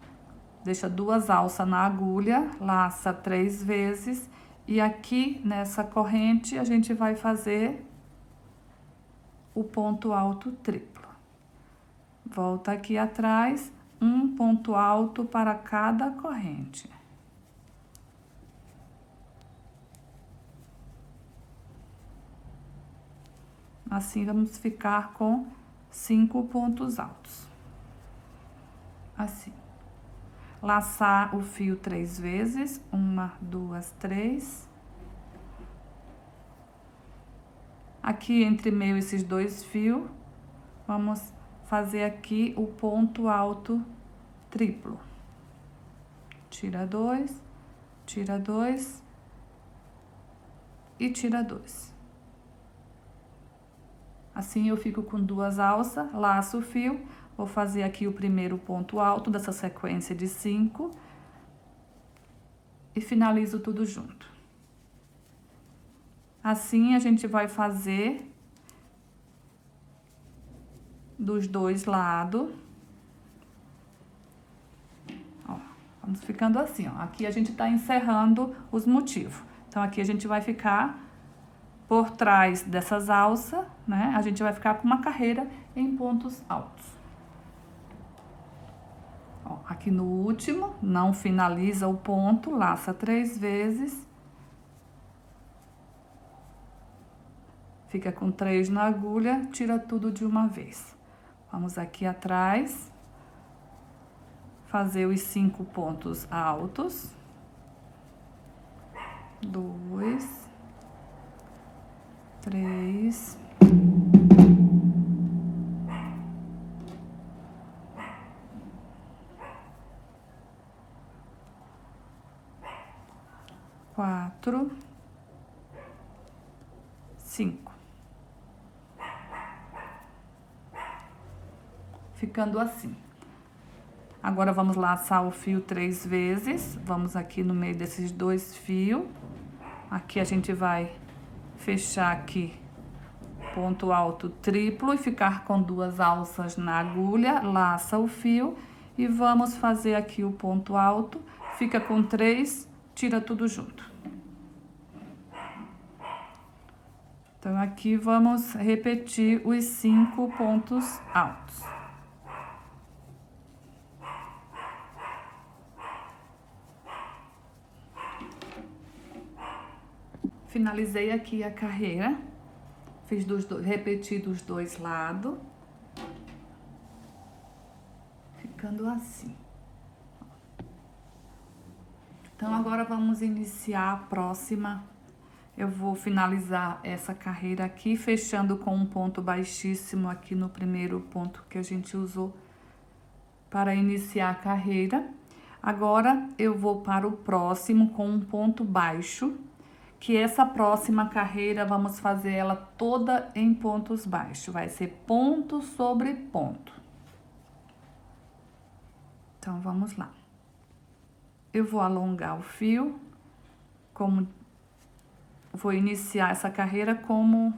Deixa 2 alças na agulha, laça 3 vezes. E aqui, nessa corrente, a gente vai fazer o ponto alto triplo. Volta aqui atrás, um ponto alto para cada corrente. Assim, vamos ficar com 5 pontos altos. Assim. Laçar o fio 3 vezes. 1, 2, 3. Aqui, entre meio esses 2 fios, vamos fazer aqui o ponto alto triplo. Tira 2 e tira 2. Assim eu fico com 2 alças, laço o fio, vou fazer aqui o primeiro ponto alto dessa sequência de 5 e finalizo tudo junto. Assim a gente vai fazer dos 2 lados. Ó, vamos ficando assim, ó. Aqui a gente tá encerrando os motivos. Então aqui a gente vai ficar por trás dessas alças, né? A gente vai ficar com uma carreira em pontos altos. Ó, aqui no último, não finaliza o ponto, laça 3 vezes. Fica com 3 na agulha, tira tudo de uma vez. Vamos aqui atrás, fazer os 5 pontos altos. 2, 3, 4, 5. Ficando assim. Agora vamos laçar o fio 3 vezes. Vamos aqui no meio desses 2 fios. Aqui a gente vai fechar aqui ponto alto triplo e ficar com 2 alças na agulha, laça o fio e vamos fazer aqui o ponto alto, fica com 3, tira tudo junto. Então aqui vamos repetir os 5 pontos altos. Finalizei aqui a carreira, fiz repeti dos 2 lados, ficando assim. Então agora vamos iniciar a próxima. Eu vou finalizar essa carreira aqui, fechando com um ponto baixíssimo aqui no primeiro ponto que a gente usou para iniciar a carreira. Agora eu vou para o próximo com um ponto baixo, que essa próxima carreira vamos fazer ela toda em pontos baixos, vai ser ponto sobre ponto. Então vamos lá. Eu vou alongar o fio, como vou iniciar essa carreira como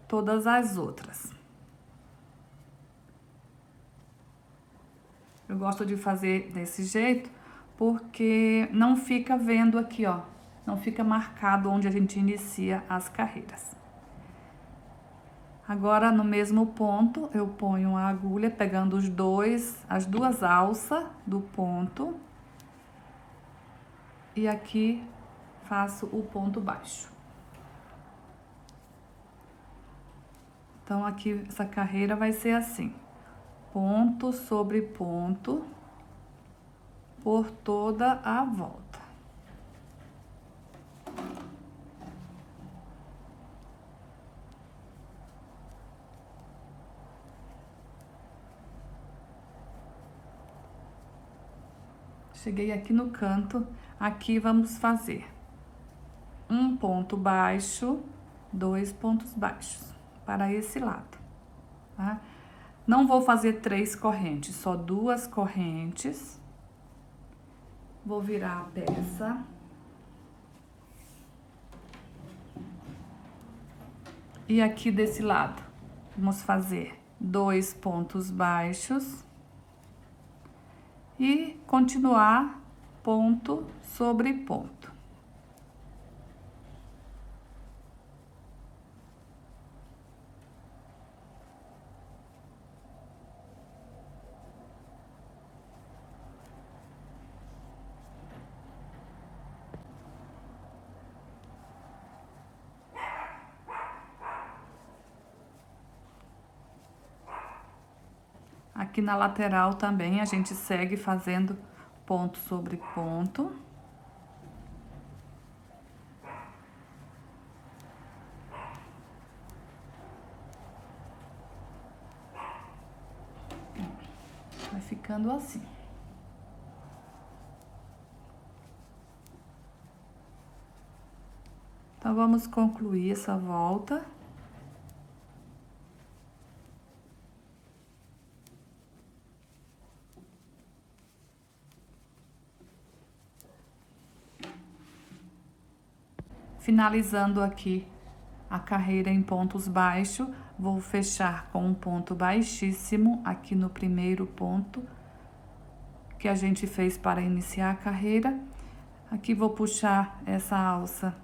todas as outras. Eu gosto de fazer desse jeito porque não fica vendo aqui, ó. Não fica marcado onde a gente inicia as carreiras. Agora, no mesmo ponto, eu ponho a agulha pegando as 2 alças do ponto. E aqui faço o ponto baixo. Então, aqui essa carreira vai ser assim: ponto sobre ponto por toda a volta. Cheguei aqui no canto, aqui vamos fazer um ponto baixo, 2 pontos baixos para esse lado, tá? Não vou fazer 3 correntes, só 2 correntes. Vou virar a peça. E aqui desse lado, vamos fazer 2 pontos baixos. E continuar ponto sobre ponto. Aqui na lateral também a gente segue fazendo ponto sobre ponto. Vai ficando assim. Então, vamos concluir essa volta. finalizando aqui a carreira em pontos baixos. Vou fechar com um ponto baixíssimo aqui no primeiro ponto que a gente fez para iniciar a carreira. Aqui vou puxar essa alça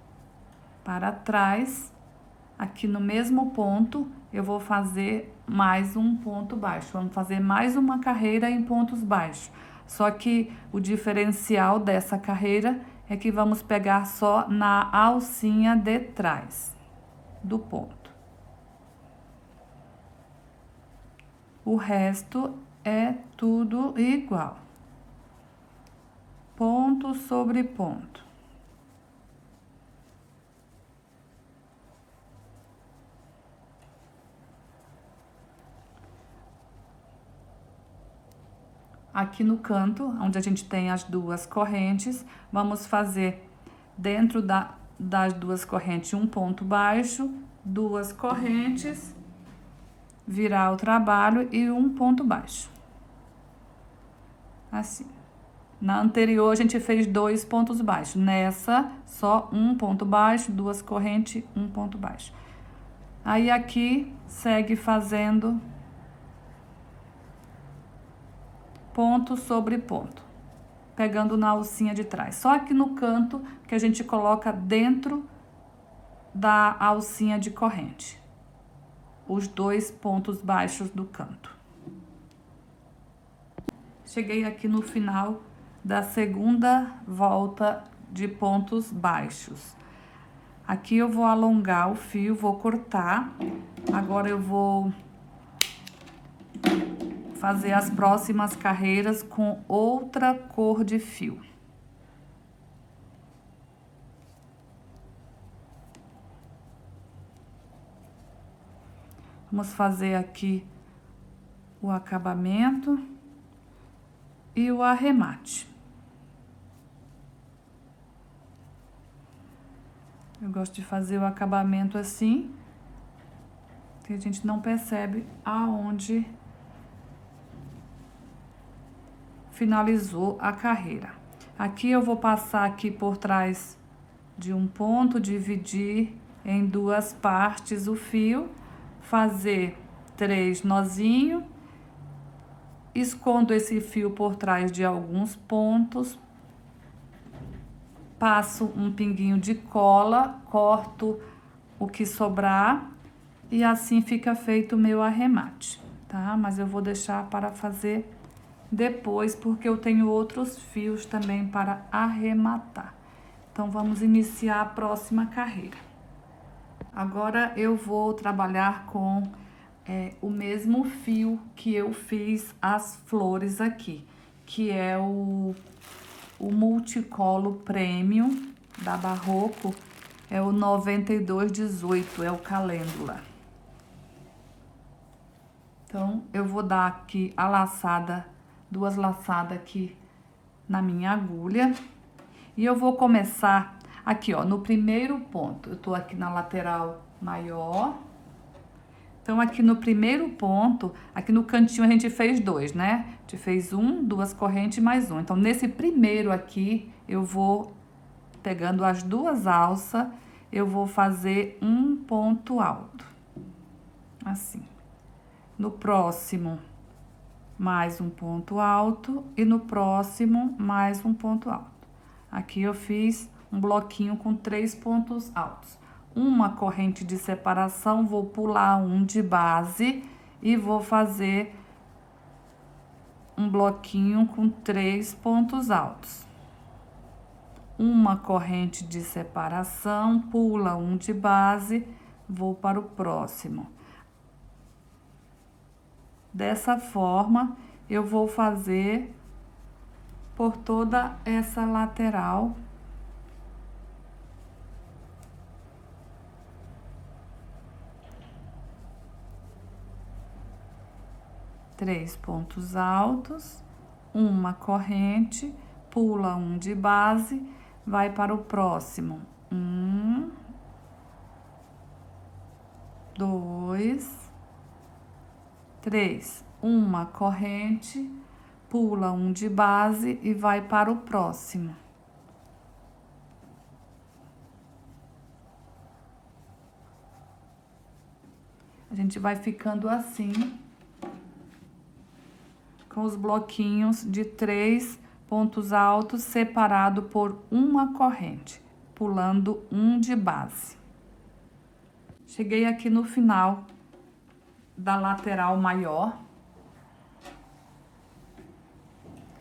para trás. Aqui no mesmo ponto eu vou fazer mais um ponto baixo. Vamos fazer mais uma carreira em pontos baixos. Só que o diferencial dessa carreira é que vamos pegar só na alcinha de trás do ponto. O resto é tudo igual. Ponto sobre ponto. Aqui no canto, onde a gente tem as duas correntes, vamos fazer dentro das duas correntes um ponto baixo, duas correntes, virar o trabalho e um ponto baixo. Assim. Na anterior, a gente fez 2 pontos baixos. Nessa, só um ponto baixo, duas correntes, um ponto baixo. Aí, aqui, segue fazendo ponto sobre ponto, pegando na alcinha de trás. Só aqui no canto que a gente coloca dentro da alcinha de corrente. Os 2 pontos baixos do canto. Cheguei aqui no final da segunda volta de pontos baixos. Aqui eu vou alongar o fio, vou cortar. Agora eu vou fazer as próximas carreiras com outra cor de fio. Vamos fazer aqui o acabamento e o arremate. Eu gosto de fazer o acabamento assim, que a gente não percebe aonde finalizou a carreira. Aqui eu vou passar aqui por trás de um ponto, dividir em 2 partes o fio, fazer 3 nozinhos, escondo esse fio por trás de alguns pontos, passo um pinguinho de cola, corto o que sobrar e assim fica feito o meu arremate, tá? Mas eu vou deixar para fazer depois, porque eu tenho outros fios também para arrematar. Então, vamos iniciar a próxima carreira. Agora, eu vou trabalhar com o mesmo fio que eu fiz as flores aqui, que é o Multicolo Premium da Barroco, é o 9218, é o calêndula. Então, eu vou dar aqui a laçada, 2 laçadas aqui na minha agulha. E eu vou começar aqui, ó, no primeiro ponto. Eu tô aqui na lateral maior. Então, aqui no primeiro ponto, aqui no cantinho a gente fez 2, né? A gente fez 1, 2 correntes mais 1. Então, nesse primeiro aqui, eu vou pegando as 2 alças, eu vou fazer um ponto alto. Assim. No próximo, mais um ponto alto e no próximo, mais um ponto alto. Aqui eu fiz um bloquinho com 3 pontos altos. Uma corrente de separação, vou pular um de base e vou fazer um bloquinho com 3 pontos altos. Uma corrente de separação, pula um de base, vou para o próximo. Dessa forma, eu vou fazer por toda essa lateral. Três pontos altos, uma corrente, pula um de base, vai para o próximo. 1, 2, 3. Uma corrente, pula um de base e vai para o próximo. gente vai ficando assim, com os bloquinhos de 3 pontos altos separado por uma corrente, pulando um de base. Cheguei aqui no final da lateral maior.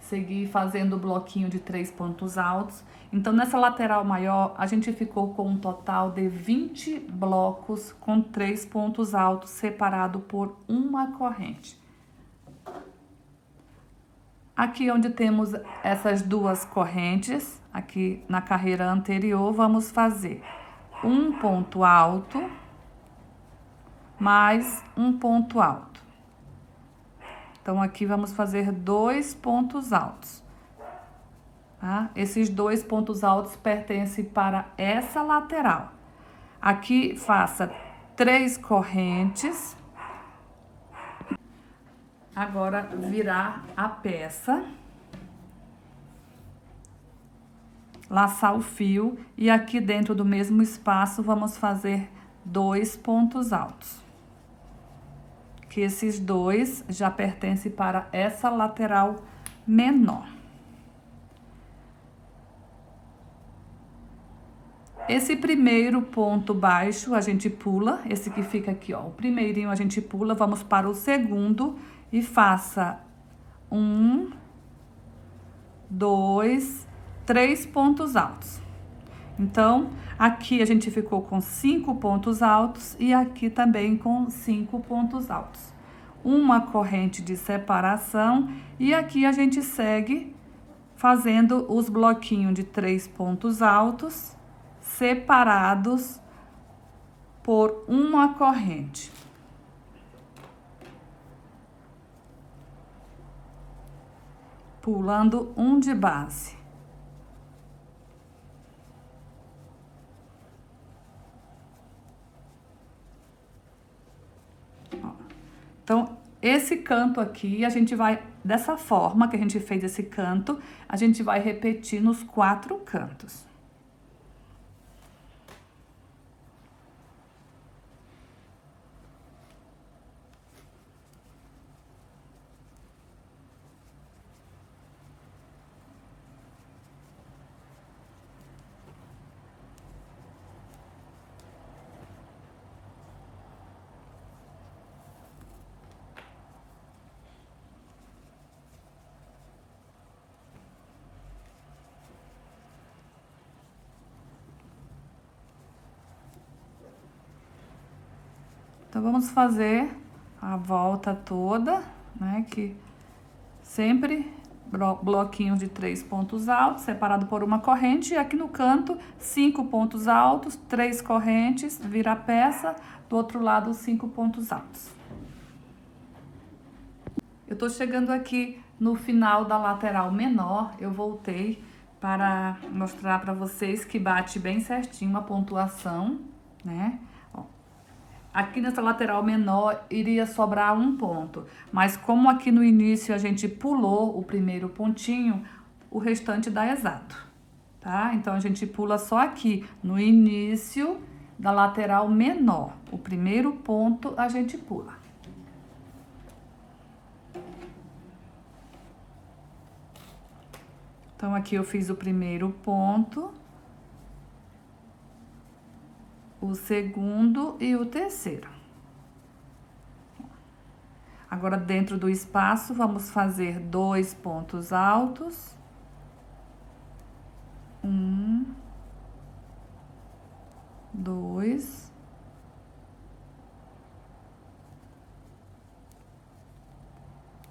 Segui fazendo o bloquinho de 3 pontos altos. Então, nessa lateral maior, a gente ficou com um total de 20 blocos com 3 pontos altos separado por uma corrente. Aqui onde temos essas duas correntes, aqui na carreira anterior, vamos fazer um ponto alto mais um ponto alto. Então, aqui vamos fazer 2 pontos altos. Tá? Esses 2 pontos altos pertencem para essa lateral. Aqui, faça 3 correntes. Agora, virar a peça. Laçar o fio. E aqui dentro do mesmo espaço, vamos fazer 2 pontos altos. Que esses 2 já pertencem para essa lateral menor. Esse primeiro ponto baixo a gente pula, esse que fica aqui, ó, o primeirinho a gente pula, vamos para o segundo e faça 1, 2, 3 pontos altos. Então, aqui a gente ficou com 5 pontos altos e aqui também com 5 pontos altos. Uma corrente de separação e aqui a gente segue fazendo os bloquinhos de 3 pontos altos separados por uma corrente. Pulando um de base. Então, esse canto aqui, a gente vai, dessa forma que a gente fez esse canto, a gente vai repetir nos 4 cantos. Então, vamos fazer a volta toda, né? Que sempre bloquinho de 3 pontos altos, separado por uma corrente. E aqui no canto, 5 pontos altos, 3 correntes, vira a peça. Do outro lado, 5 pontos altos. Eu tô chegando aqui no final da lateral menor. Eu voltei para mostrar para vocês que bate bem certinho a pontuação, né? Aqui nessa lateral menor iria sobrar um ponto, mas como aqui no início a gente pulou o primeiro pontinho, o restante dá exato, tá? Então, a gente pula só aqui no início da lateral menor. O primeiro ponto a gente pula. Então, aqui eu fiz o primeiro ponto, o segundo e o terceiro. Agora, dentro do espaço, vamos fazer 2 pontos altos. 1, 2.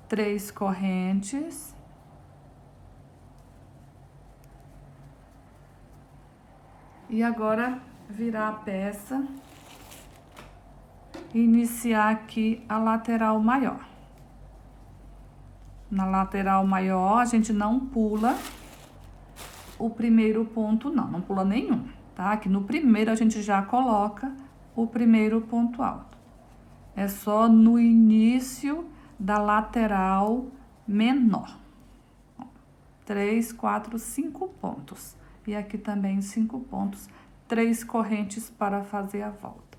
Três correntes. E agora, virar a peça e iniciar aqui a lateral maior. Na lateral maior, a gente não pula o primeiro ponto, não pula nenhum, tá? Aqui no primeiro, a gente já coloca o primeiro ponto alto. É só no início da lateral menor. 3, 4, 5 pontos. E aqui também 5 pontos, 3 correntes para fazer a volta.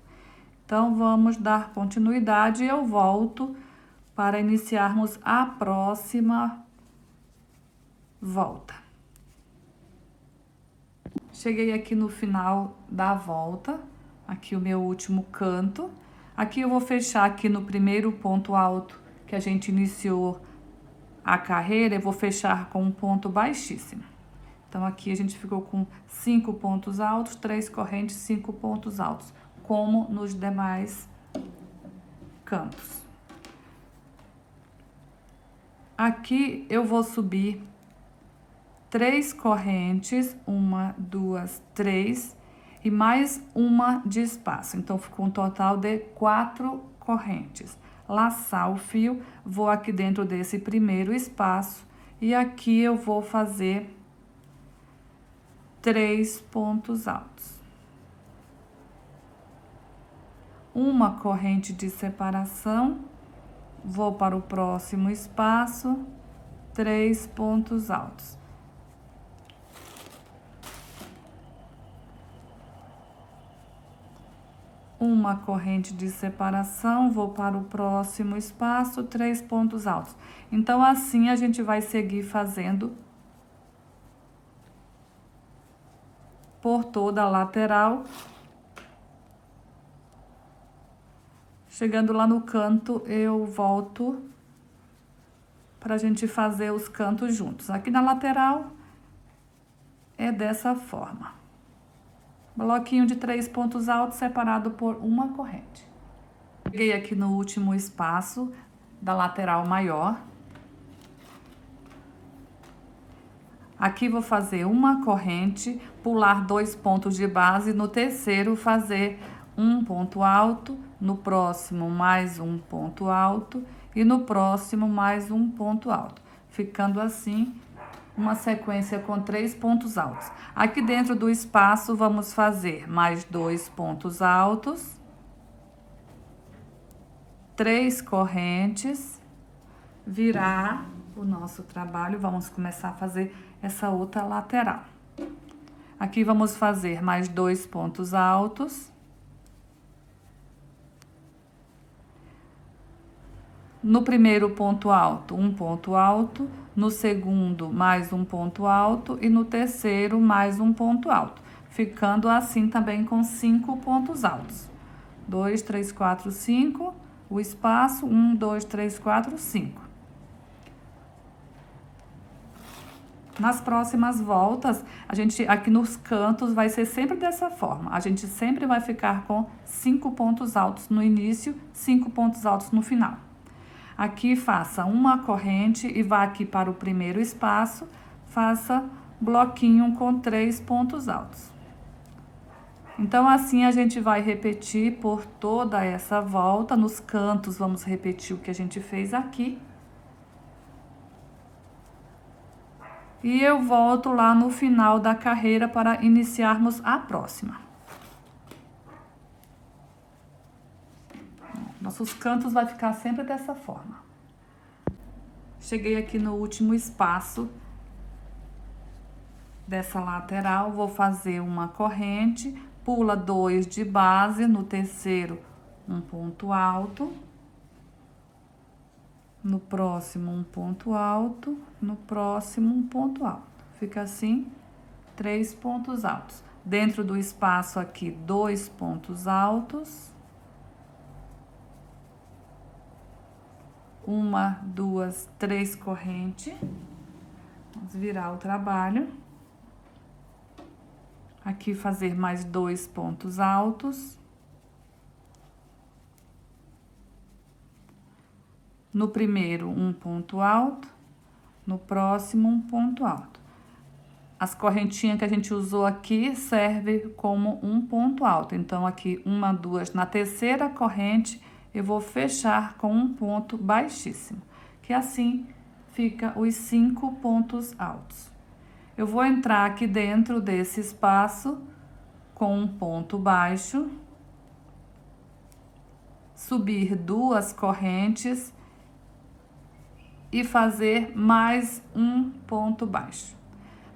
Então, vamos dar continuidade e eu volto para iniciarmos a próxima volta. Cheguei aqui no final da volta, aqui o meu último canto. Aqui eu vou fechar aqui no primeiro ponto alto que a gente iniciou a carreira, eu vou fechar com um ponto baixíssimo. Então, aqui a gente ficou com 5 pontos altos, 3 correntes, 5 pontos altos, como nos demais cantos. Aqui eu vou subir 3 correntes, 1, 2, 3, e mais uma de espaço. Então, ficou um total de 4 correntes. Laçar o fio, vou aqui dentro desse primeiro espaço e aqui eu vou fazer 3 pontos altos. Uma corrente de separação, vou para o próximo espaço, 3 pontos altos. Uma corrente de separação, vou para o próximo espaço, 3 pontos altos. Então, assim a gente vai seguir fazendo por toda a lateral. Chegando lá no canto, eu volto para a gente fazer os cantos juntos. Aqui na lateral é dessa forma. Bloquinho de 3 pontos altos separado por uma corrente. Cheguei aqui no último espaço da lateral maior. Aqui vou fazer uma corrente, pular 2 pontos de base, no terceiro fazer um ponto alto, no próximo mais um ponto alto e no próximo mais um ponto alto, ficando assim uma sequência com 3 pontos altos. Aqui dentro do espaço vamos fazer mais 2 pontos altos, 3 correntes, virar o nosso trabalho, vamos começar a fazer essa outra lateral. Aqui vamos fazer mais 2 pontos altos. No primeiro ponto alto, um ponto alto, no segundo, mais um ponto alto e no terceiro, mais um ponto alto, ficando assim também com 5 pontos altos. 2, 3, 4, 5, o espaço, 1, 2, 3, 4, 5. Nas próximas voltas, a gente aqui nos cantos vai ser sempre dessa forma. A gente sempre vai ficar com 5 pontos altos no início, 5 pontos altos no final. Aqui faça uma corrente e vá aqui para o primeiro espaço, faça bloquinho com 3 pontos altos. Então, assim a gente vai repetir por toda essa volta. Nos cantos, vamos repetir o que a gente fez aqui. E eu volto lá no final da carreira para iniciarmos a próxima. Nossos cantos vai ficar sempre dessa forma. Cheguei aqui no último espaço dessa lateral, vou fazer uma corrente, pula 2 de base, no terceiro um ponto alto, no próximo um ponto alto, no próximo um ponto alto. Fica assim, 3 pontos altos. Dentro do espaço aqui, 2 pontos altos. 1, 2, 3 correntes. Vamos virar o trabalho. Aqui fazer mais 2 pontos altos. No primeiro, um ponto alto. No próximo, um ponto alto. As correntinhas que a gente usou aqui serve como um ponto alto. Então, aqui 1, 2, na terceira corrente, eu vou fechar com um ponto baixíssimo, que assim fica os 5 pontos altos. Eu vou entrar aqui dentro desse espaço com um ponto baixo, subir 2 correntes e fazer mais um ponto baixo.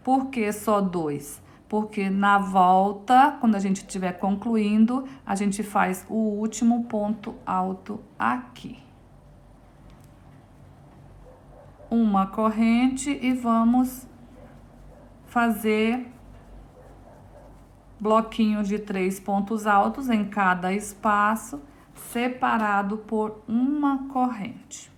Por que só 2? porque na volta, quando a gente estiver concluindo, a gente faz o último ponto alto aqui. Uma corrente e vamos fazer bloquinhos de 3 pontos altos em cada espaço, separado por uma corrente.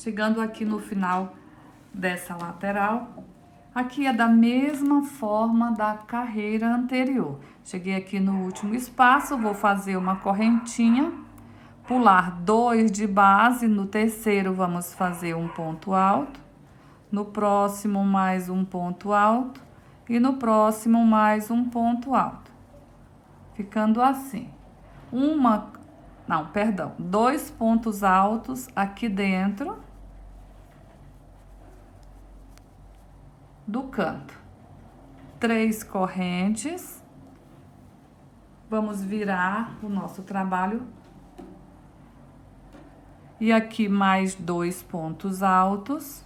Chegando aqui no final dessa lateral, aqui é da mesma forma da carreira anterior. Cheguei aqui no último espaço, vou fazer uma correntinha, pular 2 de base, no terceiro vamos fazer um ponto alto, no próximo mais um ponto alto e no próximo mais um ponto alto. Ficando assim. Dois pontos altos aqui dentro do canto, 3 correntes, vamos virar o nosso trabalho, e aqui mais 2 pontos altos,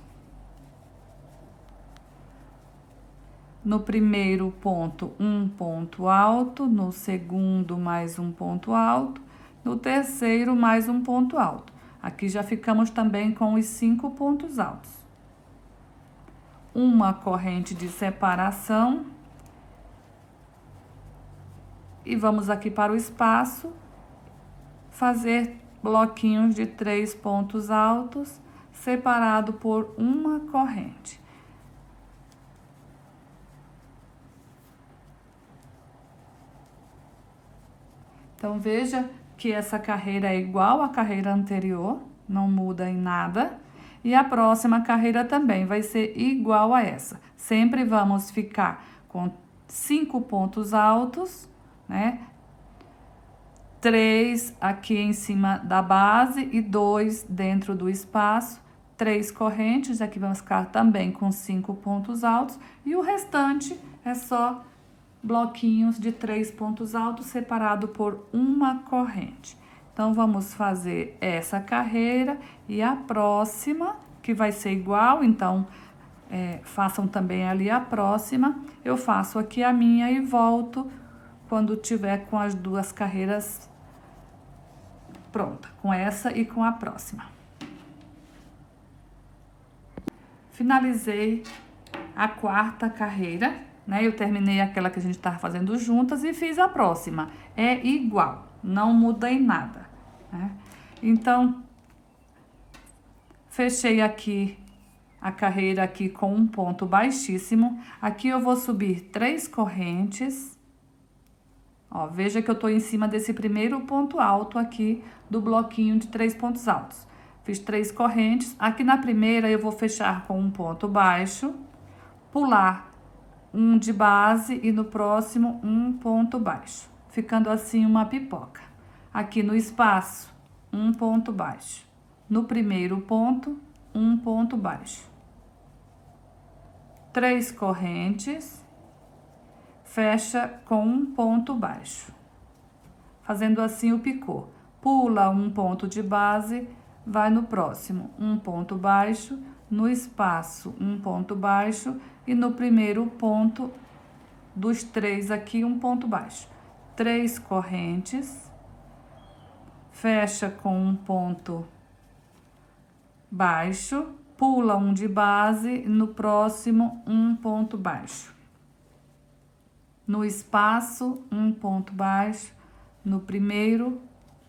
no primeiro ponto um ponto alto, no segundo mais um ponto alto, no terceiro mais um ponto alto. Aqui já ficamos também com os 5 pontos altos. Uma corrente de separação e vamos aqui para o espaço fazer bloquinhos de 3 pontos altos separado por uma corrente. Então veja que essa carreira é igual à carreira anterior, não muda em nada. E a próxima carreira também vai ser igual a essa. Sempre vamos ficar com 5 pontos altos, né? 3 aqui em cima da base e 2 dentro do espaço. 3 correntes, aqui vamos ficar também com 5 pontos altos. E o restante é só bloquinhos de 3 pontos altos separado por uma corrente. Então, vamos fazer essa carreira e a próxima, que vai ser igual, então, façam também ali a próxima. Eu faço aqui a minha e volto quando tiver com as 2 carreiras pronta, com essa e com a próxima. Finalizei a 4ª carreira, né? Eu terminei aquela que a gente estava fazendo juntas e fiz a próxima. É igual, não muda em nada, né? Então, fechei aqui a carreira aqui com um ponto baixíssimo. Aqui eu vou subir 3 correntes. Ó, veja que eu tô em cima desse primeiro ponto alto aqui do bloquinho de 3 pontos altos. Fiz 3 correntes. Aqui na primeira eu vou fechar com um ponto baixo, pular um de base e no próximo um ponto baixo, ficando assim uma pipoca. Aqui no espaço, um ponto baixo. No primeiro ponto, um ponto baixo. 3 correntes, fecha com um ponto baixo. Fazendo assim o picô. Pula um ponto de base, vai no próximo, um ponto baixo, no espaço, um ponto baixo e no primeiro ponto dos 3 aqui, um ponto baixo. 3 correntes, fecha com um ponto baixo, pula um de base, no próximo, um ponto baixo. No espaço, um ponto baixo, no primeiro,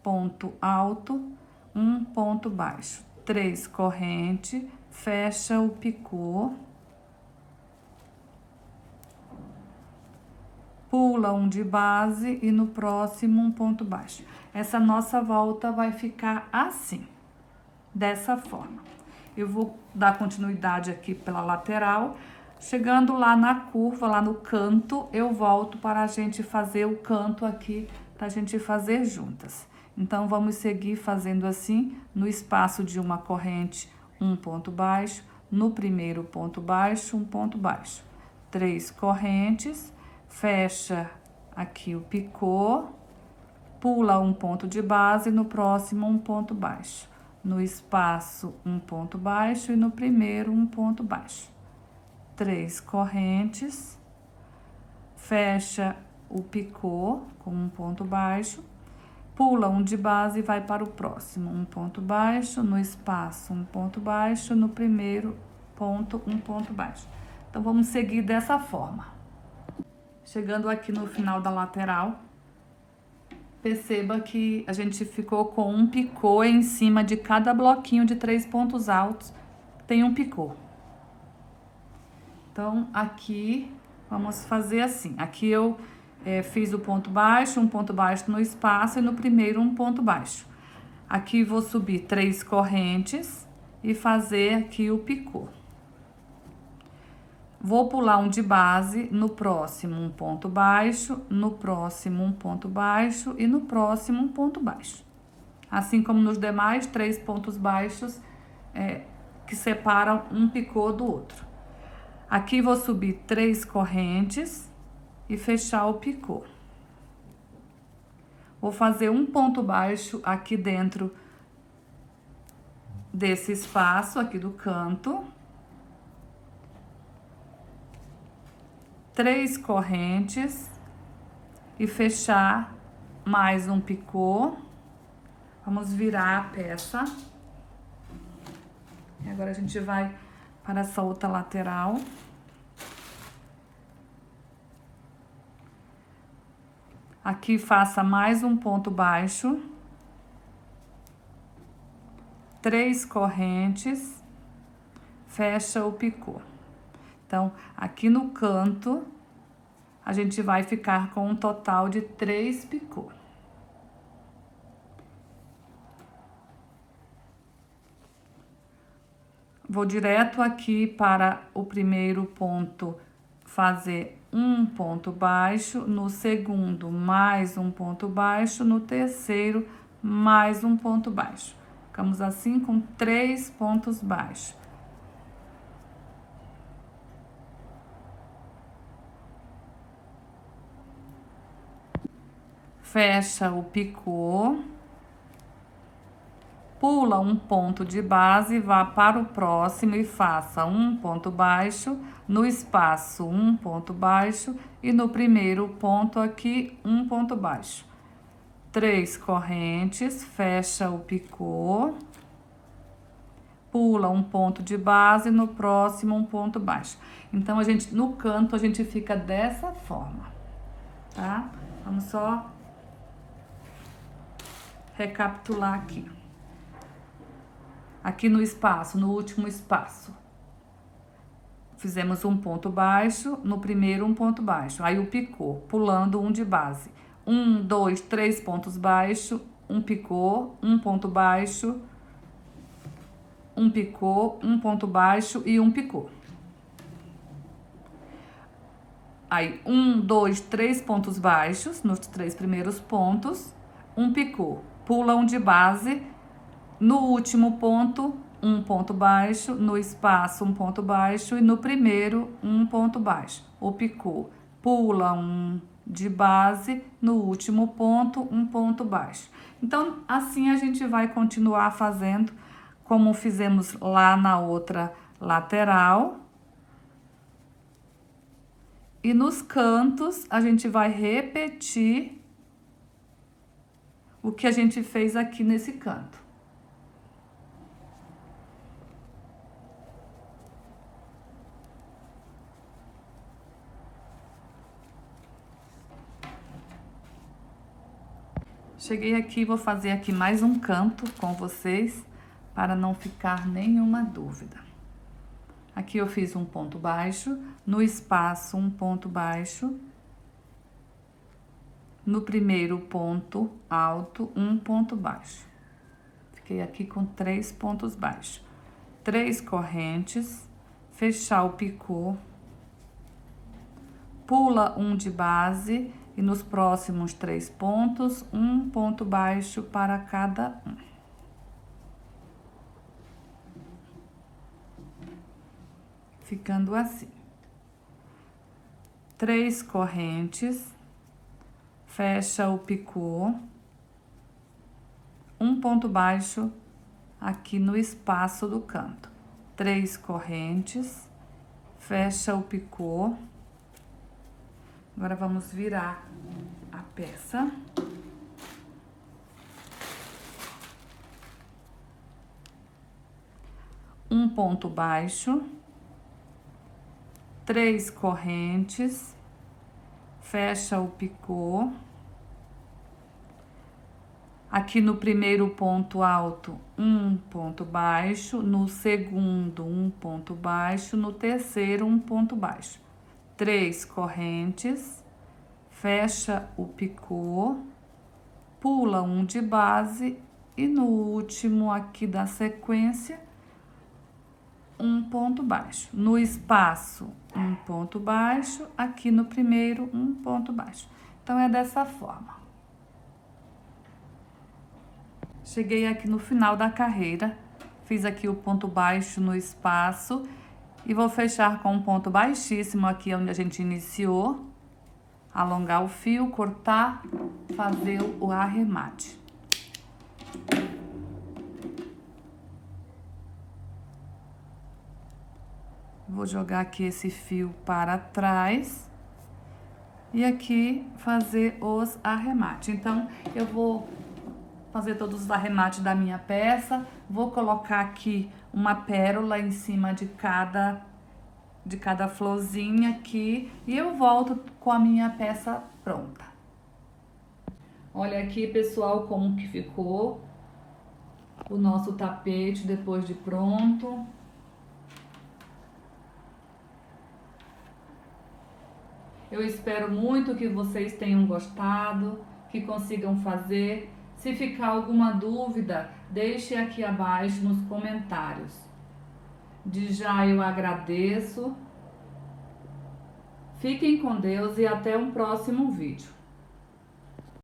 ponto alto, um ponto baixo. 3 correntes, fecha o picô, pula um de base e no próximo um ponto baixo. Essa nossa volta vai ficar assim, dessa forma. Eu vou dar continuidade aqui pela lateral. Chegando lá na curva, lá no canto, eu volto para a gente fazer o canto aqui, para a gente fazer juntas. Então, vamos seguir fazendo assim, no espaço de uma corrente, um ponto baixo, no primeiro ponto baixo, um ponto baixo. 3 correntes, fecha aqui o picô, pula um ponto de base, no próximo um ponto baixo. No espaço, um ponto baixo e no primeiro, um ponto baixo. 3 correntes, fecha o picô com um ponto baixo, pula um de base e vai para o próximo, um ponto baixo, no espaço, um ponto baixo, no primeiro ponto, um ponto baixo. Então, vamos seguir dessa forma. Chegando aqui no final da lateral, perceba que a gente ficou com um picô em cima de cada bloquinho de 3 pontos altos, tem um picô. Então, aqui, vamos fazer assim. Aqui eu fiz o ponto baixo, um ponto baixo no espaço e no primeiro um ponto baixo. Aqui vou subir 3 correntes e fazer aqui o picô. Vou pular um de base, no próximo um ponto baixo, no próximo um ponto baixo e no próximo um ponto baixo. Assim como nos demais 3 pontos baixos que separam um picô do outro. Aqui vou subir 3 correntes e fechar o picô. Vou fazer um ponto baixo aqui dentro desse espaço aqui do canto. 3 correntes e fechar mais um picô. Vamos virar a peça. E agora a gente vai para essa outra lateral. Aqui faça mais um ponto baixo. 3 correntes, fecha o picô. Então, aqui no canto, a gente vai ficar com um total de 3 picô. Vou direto aqui para o primeiro ponto, fazer um ponto baixo, no segundo, mais um ponto baixo, no terceiro, mais um ponto baixo. Ficamos assim com 3 pontos baixos. Fecha o picô, pula um ponto de base, vá para o próximo e faça um ponto baixo, no espaço um ponto baixo e no primeiro ponto aqui um ponto baixo. 3 correntes, fecha o picô, pula um ponto de base, no próximo um ponto baixo. Então, no canto a gente fica dessa forma, tá? Vamos só recapitular aqui. Aqui no espaço, no último espaço, fizemos um ponto baixo, no primeiro um ponto baixo, aí o picô, pulando um de base. 1, 2, 3 pontos baixos, um picô, um ponto baixo, um picô, um ponto baixo e um picô. Aí, 1, 2, 3 pontos baixos, nos 3 primeiros pontos, um picô, pula um de base, no último ponto, um ponto baixo, no espaço, um ponto baixo e no primeiro, um ponto baixo. O picô, pula um de base, no último ponto, um ponto baixo. Então, assim a gente vai continuar fazendo como fizemos lá na outra lateral. E nos cantos, a gente vai repetir o que a gente fez aqui nesse canto. Cheguei aqui, vou fazer aqui mais um canto com vocês, para não ficar nenhuma dúvida. Aqui eu fiz um ponto baixo, no espaço um ponto baixo, no primeiro ponto alto, um ponto baixo. Fiquei aqui com 3 pontos baixos. 3 correntes, fechar o picô, pula um de base e nos próximos 3 pontos, um ponto baixo para cada um. Ficando assim. 3 correntes, fecha o picô, um ponto baixo aqui no espaço do canto. 3 correntes, fecha o picô. Agora vamos virar a peça. Um ponto baixo, 3 correntes, fecha o picô. Aqui no primeiro ponto alto, um ponto baixo, no segundo, um ponto baixo, no terceiro, um ponto baixo. 3 correntes, fecha o picô, pula um de base e no último aqui da sequência, um ponto baixo. No espaço, um ponto baixo, aqui no primeiro, um ponto baixo. Então, é dessa forma. Cheguei aqui no final da carreira, fiz aqui o ponto baixo no espaço e vou fechar com um ponto baixíssimo aqui onde a gente iniciou, alongar o fio, cortar, fazer o arremate. Vou jogar aqui esse fio para trás e aqui fazer os arremates. Então, eu vou fazer todos os arremates da minha peça, vou colocar aqui uma pérola em cima de cada florzinha aqui e eu volto com a minha peça pronta. Olha aqui, pessoal, como que ficou o nosso tapete depois de pronto. Eu espero muito que vocês tenham gostado, que consigam fazer. Se ficar alguma dúvida, deixe aqui abaixo nos comentários. De já eu agradeço. Fiquem com Deus e até um próximo vídeo.